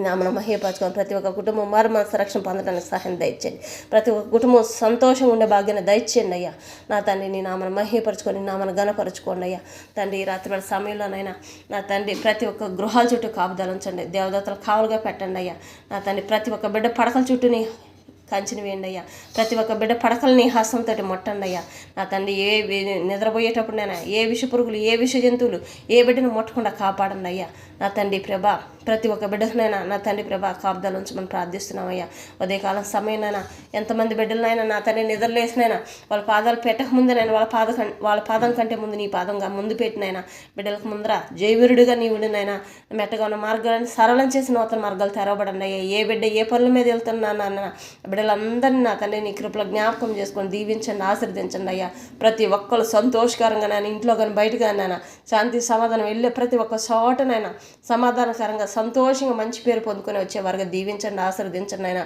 నామను మహిపరచుకొని ప్రతి ఒక్క కుటుంబం మనసు రక్షణ పొందడానికి సహాయం దయచేయండి. ప్రతి ఒక్క కుటుంబం సంతోషంగా ఉండే భాగ్యాన్ని దయచేయండి అయ్యా. నా తండ్రి నీ నామను మహిపరచుకొని నామను గణపరచుకోండి అయ్యా. తండ్రి ఈ రాత్రి సమయంలోనైనా నా తండ్రి ప్రతి ఒక్క గృహాల చుట్టూ కాపుదలు ఉంచండి. దేవదత్తలు కావులుగా పెట్టండి అయ్యా. నా తండ్రి ప్రతి ఒక్క బిడ్డ పడకల చుట్టూని కంచిని వేయండి అయ్యా. ప్రతి ఒక్క బిడ్డ పడకల్ని హస్తంతో ముట్టండి అయ్యా. నా తండ్రి నిద్రపోయేటప్పుడు నేను ఏ విష పురుగులు ఏ విష జంతువులు ఏ బిడ్డను ముట్టకుండా కాపాడండి అయ్యా. నా తండ్రి ప్రభా ప్రతి ఒక్క బిడ్డనైనా నా తండ్రి ప్రభా కాపుదల ఉంచమని ప్రార్థిస్తున్నామయ్యా. ఉదయకాలం సమయంలోనైనా ఎంతమంది బిడ్డలనైనా నా తండ్రి నిద్రలేసినైనా వాళ్ళ పాదాలు పెట్టక ముందునైనా వాళ్ళ పాదం కంటే ముందు నీ పాదంగా ముందు పెట్టినైనా బిడ్డలకు ముందర జయవీరుడిగా నీ ఉండినైనా మెట్టగా ఉన్న మార్గాలను సరళం చేసి నూతన మార్గాలు తెరవబడండి అయ్యా. ఏ బిడ్డ ఏ పనుల మీద వెళ్తున్నా నాన్న బిడ్డలందరినీ నా తండ్రి నీ కృపలో జ్ఞాపకం చేసుకొని దీవించండి ఆశీర్వదించండి అయ్యా. ప్రతి ఒక్కరు సంతోషకరంగా నాయన ఇంట్లో కానీ బయట కానీ నాయన శాంతి సమాధానం వెళ్ళే ప్రతి ఒక్క చోటనైనా సమాధానకరంగా సంతోషంగా మంచి పేరు పొందుకొని వచ్చే వారికి దీవించండి ఆశీర్వదించండి అయినా.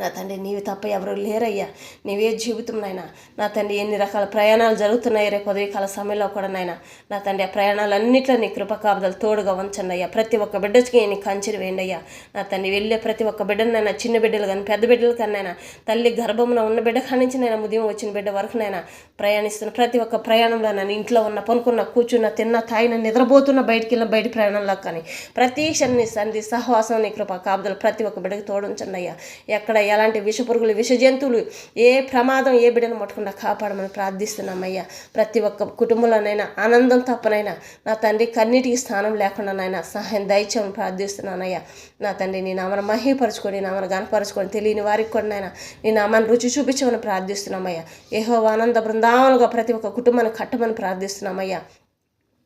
నా తండ్రి నీవు తప్ప ఎవరు లేరయ్యా. నీవే జీవితం నాయన. నా తండ్రి ఎన్ని రకాల ప్రయాణాలు జరుగుతున్నాయి రేపు ఉదయకాల సమయంలో కూడా నాయన. నా తండ్రి ఆ ప్రయాణాలన్నింటిలో నీ కృపకాపుదలు తోడుగా ఉంచండి అయ్యా. ప్రతి ఒక్క బిడ్డకి నీ కంచెలు వేయండి అయ్యా. నా తండ్రి వెళ్ళే ప్రతి ఒక్క బిడ్డనైనా, చిన్న బిడ్డలు కానీ పెద్ద బిడ్డలు కన్నా, తల్లి గర్భంలో ఉన్న బిడ్డ కానించి నైనా ఉదయం వచ్చిన బిడ్డ వరకు నైనా ప్రయాణిస్తున్న ప్రతి ఒక్క ప్రయాణంలో నన్ను ఇంట్లో ఉన్న పనుకున్న కూర్చున్న తిన్న తాయిన నిద్రపోతున్న బయటికి వెళ్ళిన బయట ప్రయాణంలో కానీ ప్రతి క్షణి సంధి సహవాసం నీ కృపకాపుదలు ప్రతి ఒక్క బిడ్డకి తోడుంచండి అయ్యా. ఎక్కడ ఎలాంటి విష పురుగులు, విష జంతువులు, ఏ ప్రమాదం ఏ బిడ్డను ముట్టకుండా కాపాడమని ప్రార్థిస్తున్నామయ్యా. ప్రతి ఒక్క కుటుంబంలోనైనా ఆనందం తప్పనైనా నా తండ్రి కన్నీటికి స్థానం లేకుండానైనా సహాయం దయచేయమని ప్రార్థిస్తున్నానయ్యా. నా తండ్రి నీ నామను మహిమపరచుకొని, నామను గనపరచుకొని, తెలియని వారికి కూడా నైనా నీ నామాన్ని రుచి చూపించమని ప్రార్థిస్తున్నామయ్యా. యెహోవా ఆనంద బృందావనుగా ప్రతి ఒక్క కుటుంబాన్ని కట్టమని ప్రార్థిస్తున్నామయ్యా.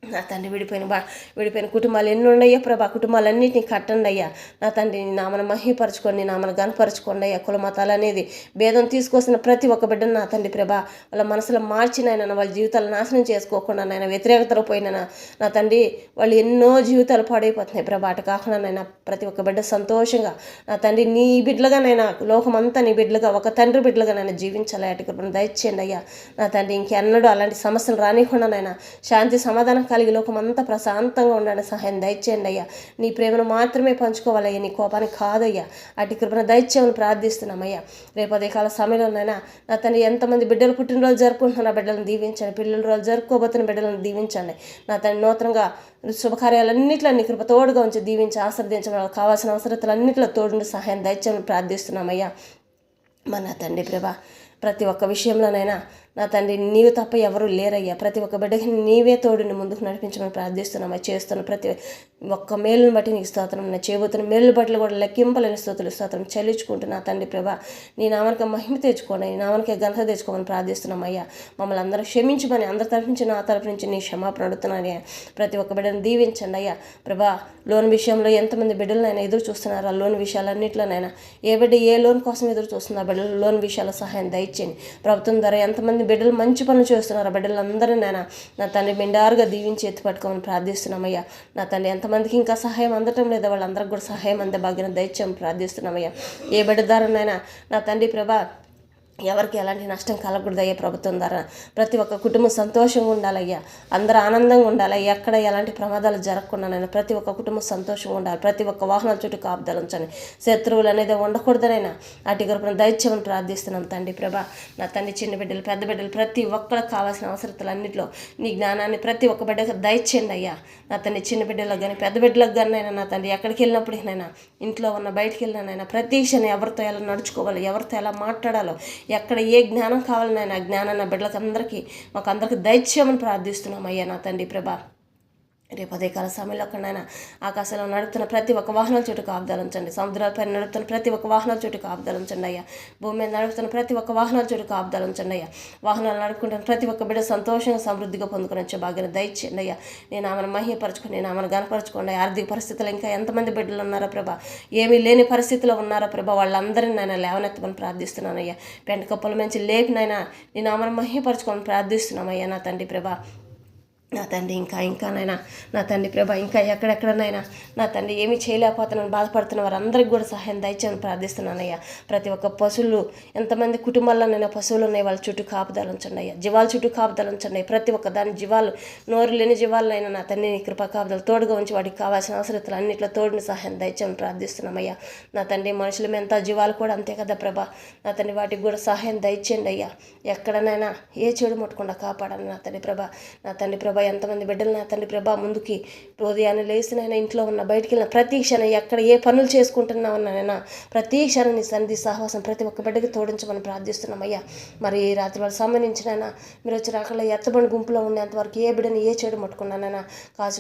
నా తండ్రి విడిపోయిన కుటుంబాలు ఎన్ని ఉన్నాయో ప్రభా, కుటుంబాలన్నింటినీ కట్టండి అయ్యా. నా తండ్రి నీ నామను మహిమపరచుకోండి, నామను గనపరచుకోండి అయ్యా. కుల మతాలు అనేది భేదం తీసుకొస్తున్న ప్రతి ఒక్క బిడ్డను నా తండ్రి ప్రభా వాళ్ళ మనసులో మార్చినైనా వాళ్ళ జీవితాలు నాశనం చేసుకోకుండా నాయన వ్యతిరేకతలో పోయినా నా తండ్రి వాళ్ళు ఎన్నో జీవితాలు పాడైపోతున్నాయి ప్రభా. అటు కాకుండా నైనా ప్రతి ఒక్క బిడ్డ సంతోషంగా నా తండ్రి నీ బిడ్డలుగా నైనా లోకమంతా నీ బిడ్డలుగా ఒక తండ్రి బిడ్డలుగా నైనా జీవించాలి. అటు కృపను దయచేయండి అయ్యా. నా తండ్రి ఇంకెన్నడూ అలాంటి సమస్యలు రానికుండా నైనా శాంతి సమాధానం కలిగి లోకమంతా ప్రశాంతంగా ఉండాలని సహాయం దయచేయండి అయ్యా. నీ ప్రేమను మాత్రమే పంచుకోవాలయ్యా, నీ కోపాన్ని కాదయ్యా. అటు కృపను దయచేయమని ప్రార్థిస్తున్నామయ్యా. రేపు అదేకాల సమయంలోనైనా నా తండ్రి ఎంతమంది బిడ్డలు పుట్టినరోజు జరుపుకుంటున్న బిడ్డలను దీవించండి, పిల్లల రోజు జరుపుకోబోతున్న బిడ్డలను దీవించండి. నా తండ్రి నూతనంగా శుభకార్యాలన్నింటిలో నీ కృప తోడుగా ఉంచి దీవించి ఆశీర్వదించడం కావాల్సిన అవసరతలన్నింటిలో తోడుండి సహాయం దయచేయమని ప్రార్థిస్తున్నామయ్యా. నా తండ్రి ప్రభా ప్రతి ఒక్క విషయంలోనైనా నా తండ్రి నీవు తప్ప ఎవరు లేరయ్యా. ప్రతి ఒక్క బిడ్డకి నీవే తోడుని ముందుకు నడిపించమని ప్రార్థిస్తున్నామా. చేస్తున్న ప్రతి ఒక్క మేలుని బట్టి నీకు స్తోత్రం, నా చేయబోతున్న మేలు బట్టలు కూడా లెక్కింపలేని స్తోత్రం చెల్లించుకుంటున్నా తండ్రి ప్రభా. నీ నామానికి మహిమ తెచ్చుకోండి, నీ నామానికి ఘనత తెచ్చుకోమని ప్రార్థిస్తున్నామయ్యా. మమ్మల్ని అందరూ క్షమించమని అందరి తరఫు నుంచి నా తరఫు నుంచి నీ క్షమాపణ అడుగుతున్నానయ్యా. ప్రతి ఒక్క బిడ్డను దీవించండి అయ్యా. ప్రభా లోన్ విషయంలో ఎంతమంది బిడ్డలనైనా ఎదురు చూస్తున్నారు. ఆ లోన్ విషయాలన్నింటిలోనైనా ఏ బిడ్డ ఏ లోన్ కోసం ఎదురు చూస్తున్నారు, బిడ్డలు లోన్ విషయాల సహాయం దయచేయండి. ప్రభుత్వం ద్వారా ఎంతమంది బిడ్డలు మంచి పనులు చేస్తున్నారు, ఆ బిడ్డలందరూ నా తండ్రి మెండారుగా దీవించి ఎత్తి పట్టుకోమని ప్రార్థిస్తున్నామయ్యా. నా తండ్రి ఎంతమందికి ఇంకా సహాయం అందటం లేదా వాళ్ళందరికీ కూడా సహాయం అందే భాగ్యం దయచేయమని ప్రార్థిస్తున్నామయ్యా. ఏ బిడ్డ ద్వారానైనా నా తండ్రి ప్రభా ఎవరికి ఎలాంటి నష్టం కలగకూడదయ్యా. ప్రభుత్వం ద్వారా ప్రతి ఒక్క కుటుంబం సంతోషంగా ఉండాలయ్యా, అందరూ ఆనందంగా ఉండాలయ్యా. ఎక్కడ ఎలాంటి ప్రమాదాలు జరగకుండానైనా ప్రతి ఒక్క కుటుంబం సంతోషంగా ఉండాలి. ప్రతి ఒక్క వాహనాల చుట్టూ కాపుదలు ఉంచండి, శత్రువులు అనేది ఉండకూడదనైనా అటు గొప్పను దయచేయమని ప్రార్థిస్తున్నాం తండ్రి ప్రభా. నా తండ్రి చిన్న బిడ్డలు పెద్ద బిడ్డలు ప్రతి ఒక్కరికి కావాల్సిన అవసరతలన్నింటిలో నీ జ్ఞానాన్ని ప్రతి ఒక్క బిడ్డకు దయచేయండి అయ్యా. నా తండ్రి చిన్న బిడ్డలకు కానీ పెద్ద బిడ్డలకు కానీ అయినా నా తండ్రి ఎక్కడికి వెళ్ళినప్పటికైనా ఇంట్లో ఉన్న బయటికి వెళ్ళినైనా ప్రతి క్షణం ఎవరితో ఎలా నడుచుకోవాలి, ఎవరితో ఎలా మాట్లాడాలో, ఎక్కడ ఏ జ్ఞానం కావాలనైనా ఆ జ్ఞానాన్ని బిడ్డలకు మాకు అందరికీ దయచేయమని ప్రార్థిస్తున్నాం అయ్యా. నా తండ్రి ప్రభా రేపు అదేకాల సమయంలో కన్నా ఆకాశంలో నడుపుతున్న ప్రతి ఒక్క వాహనాల చుట్టూ కాపుదలించండి, సముద్రాలపై నడుపుతున్న ప్రతి ఒక్క వాహనాల చుట్టూ కాపుదలించండి అయ్యా. భూమి మీద నడుపుతున్న ప్రతి ఒక్క వాహనాల చుట్టూ కాపుదలించండి అయ్యా. వాహనాలు నడుపుకుంటున్న ప్రతి ఒక్క బిడ్డ సంతోషంగా సమృద్ధిగా పొందుకొని వచ్చే భాగ్యాన్ని దయచేయండి అయ్యా. నేను ఆమెను మహిమపరచుకొని నేను ఆమెను గనపరచుకోండి. ఆర్థిక పరిస్థితులు ఇంకా ఎంతమంది బిడ్డలు ఉన్నారో ప్రభా, ఏమీ లేని పరిస్థితిలో ఉన్నారో ప్రభా, వాళ్ళందరినీ నేను లేవనెత్తమని ప్రార్థిస్తున్నానయ్యా. పెంట కప్పుల నుంచి లేపినైనా నేను ఆమెను మహిమపరచుకొని ప్రార్థిస్తున్నామయ్యా. నా తండ్రి ప్రభా నా తండ్రి ఇంకానైనా నా తండ్రి ప్రభా ఇంకా ఎక్కడెక్కడనైనా నా తండ్రి ఏమీ చేయలేకపోతున్నాను బాధపడుతున్న వారందరికీ కూడా సహాయం దయచేయమని ప్రార్థిస్తున్నానయ్యా. ప్రతి ఒక్క పశువులు ఎంతమంది కుటుంబాల్లోనైనా పశువులు ఉన్నాయి, వాళ్ళ చుట్టూ కాపుదలు ఉంచండి అయ్యా. జీవాల చుట్టూ కాపుదలు ఉంచండి. ప్రతి ఒక్క దాని జీవాలు నోరు లేని జీవాలనైనా నా తండ్రి నీ కృపా కాపుదలు తోడుగా ఉంచి వాటికి కావాల్సిన అవసరతలు అన్నింటిలో తోడుని సహాయం దయచేయమని ప్రార్థిస్తున్నామయ్యా. నా తండ్రి మనుషులు ఎంత జీవాలు కూడా అంతే కదా ప్రభా. నా తండ్రి వాటికి కూడా సహాయం దయచేయండి అయ్యా. ఎక్కడనైనా ఏ చెడు ముట్టకుండా కాపాడాలి నా తండ్రి ప్రభా. నా తండ్రి ప్రభా ఎంతమంది బిడ్డలు నా తండ్రి ప్రభా ముందుకి ఉదయాన్నే లేచినైనా ఇంట్లో ఉన్న బయటికి వెళ్ళిన ప్రతి క్షణం ఎక్కడ ఏ పనులు చేసుకుంటున్నా ఉన్నానైనా ప్రతి క్షణం నీ సన్నిధి సహవాసం ప్రతి ఒక్క బిడ్డకి తోడించమని ప్రార్థిస్తున్నామయ్యా. మరి రాత్రి వాళ్ళు సంబంధించినైనా మీరు వచ్చి రాకల్లో ఎత్తబడి గుంపులో ఉండేంతవరకు ఏ బిడ్డని ఏ చెడు ముట్టుకున్నానైనా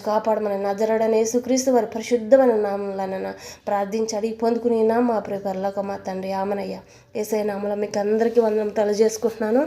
కాపాడమని నజరడని యేసుక్రీస్తు వారి పరిశుద్ధమైన నామంలోనైనా ప్రార్థించి అడిగి పొందుకుని మా ప్రియపరలోక మా తండ్రి ఆమనయ్య. యేసయ్య నామములో మీకు అందరికీ వందనం తెలియజేసుకుంటున్నాను.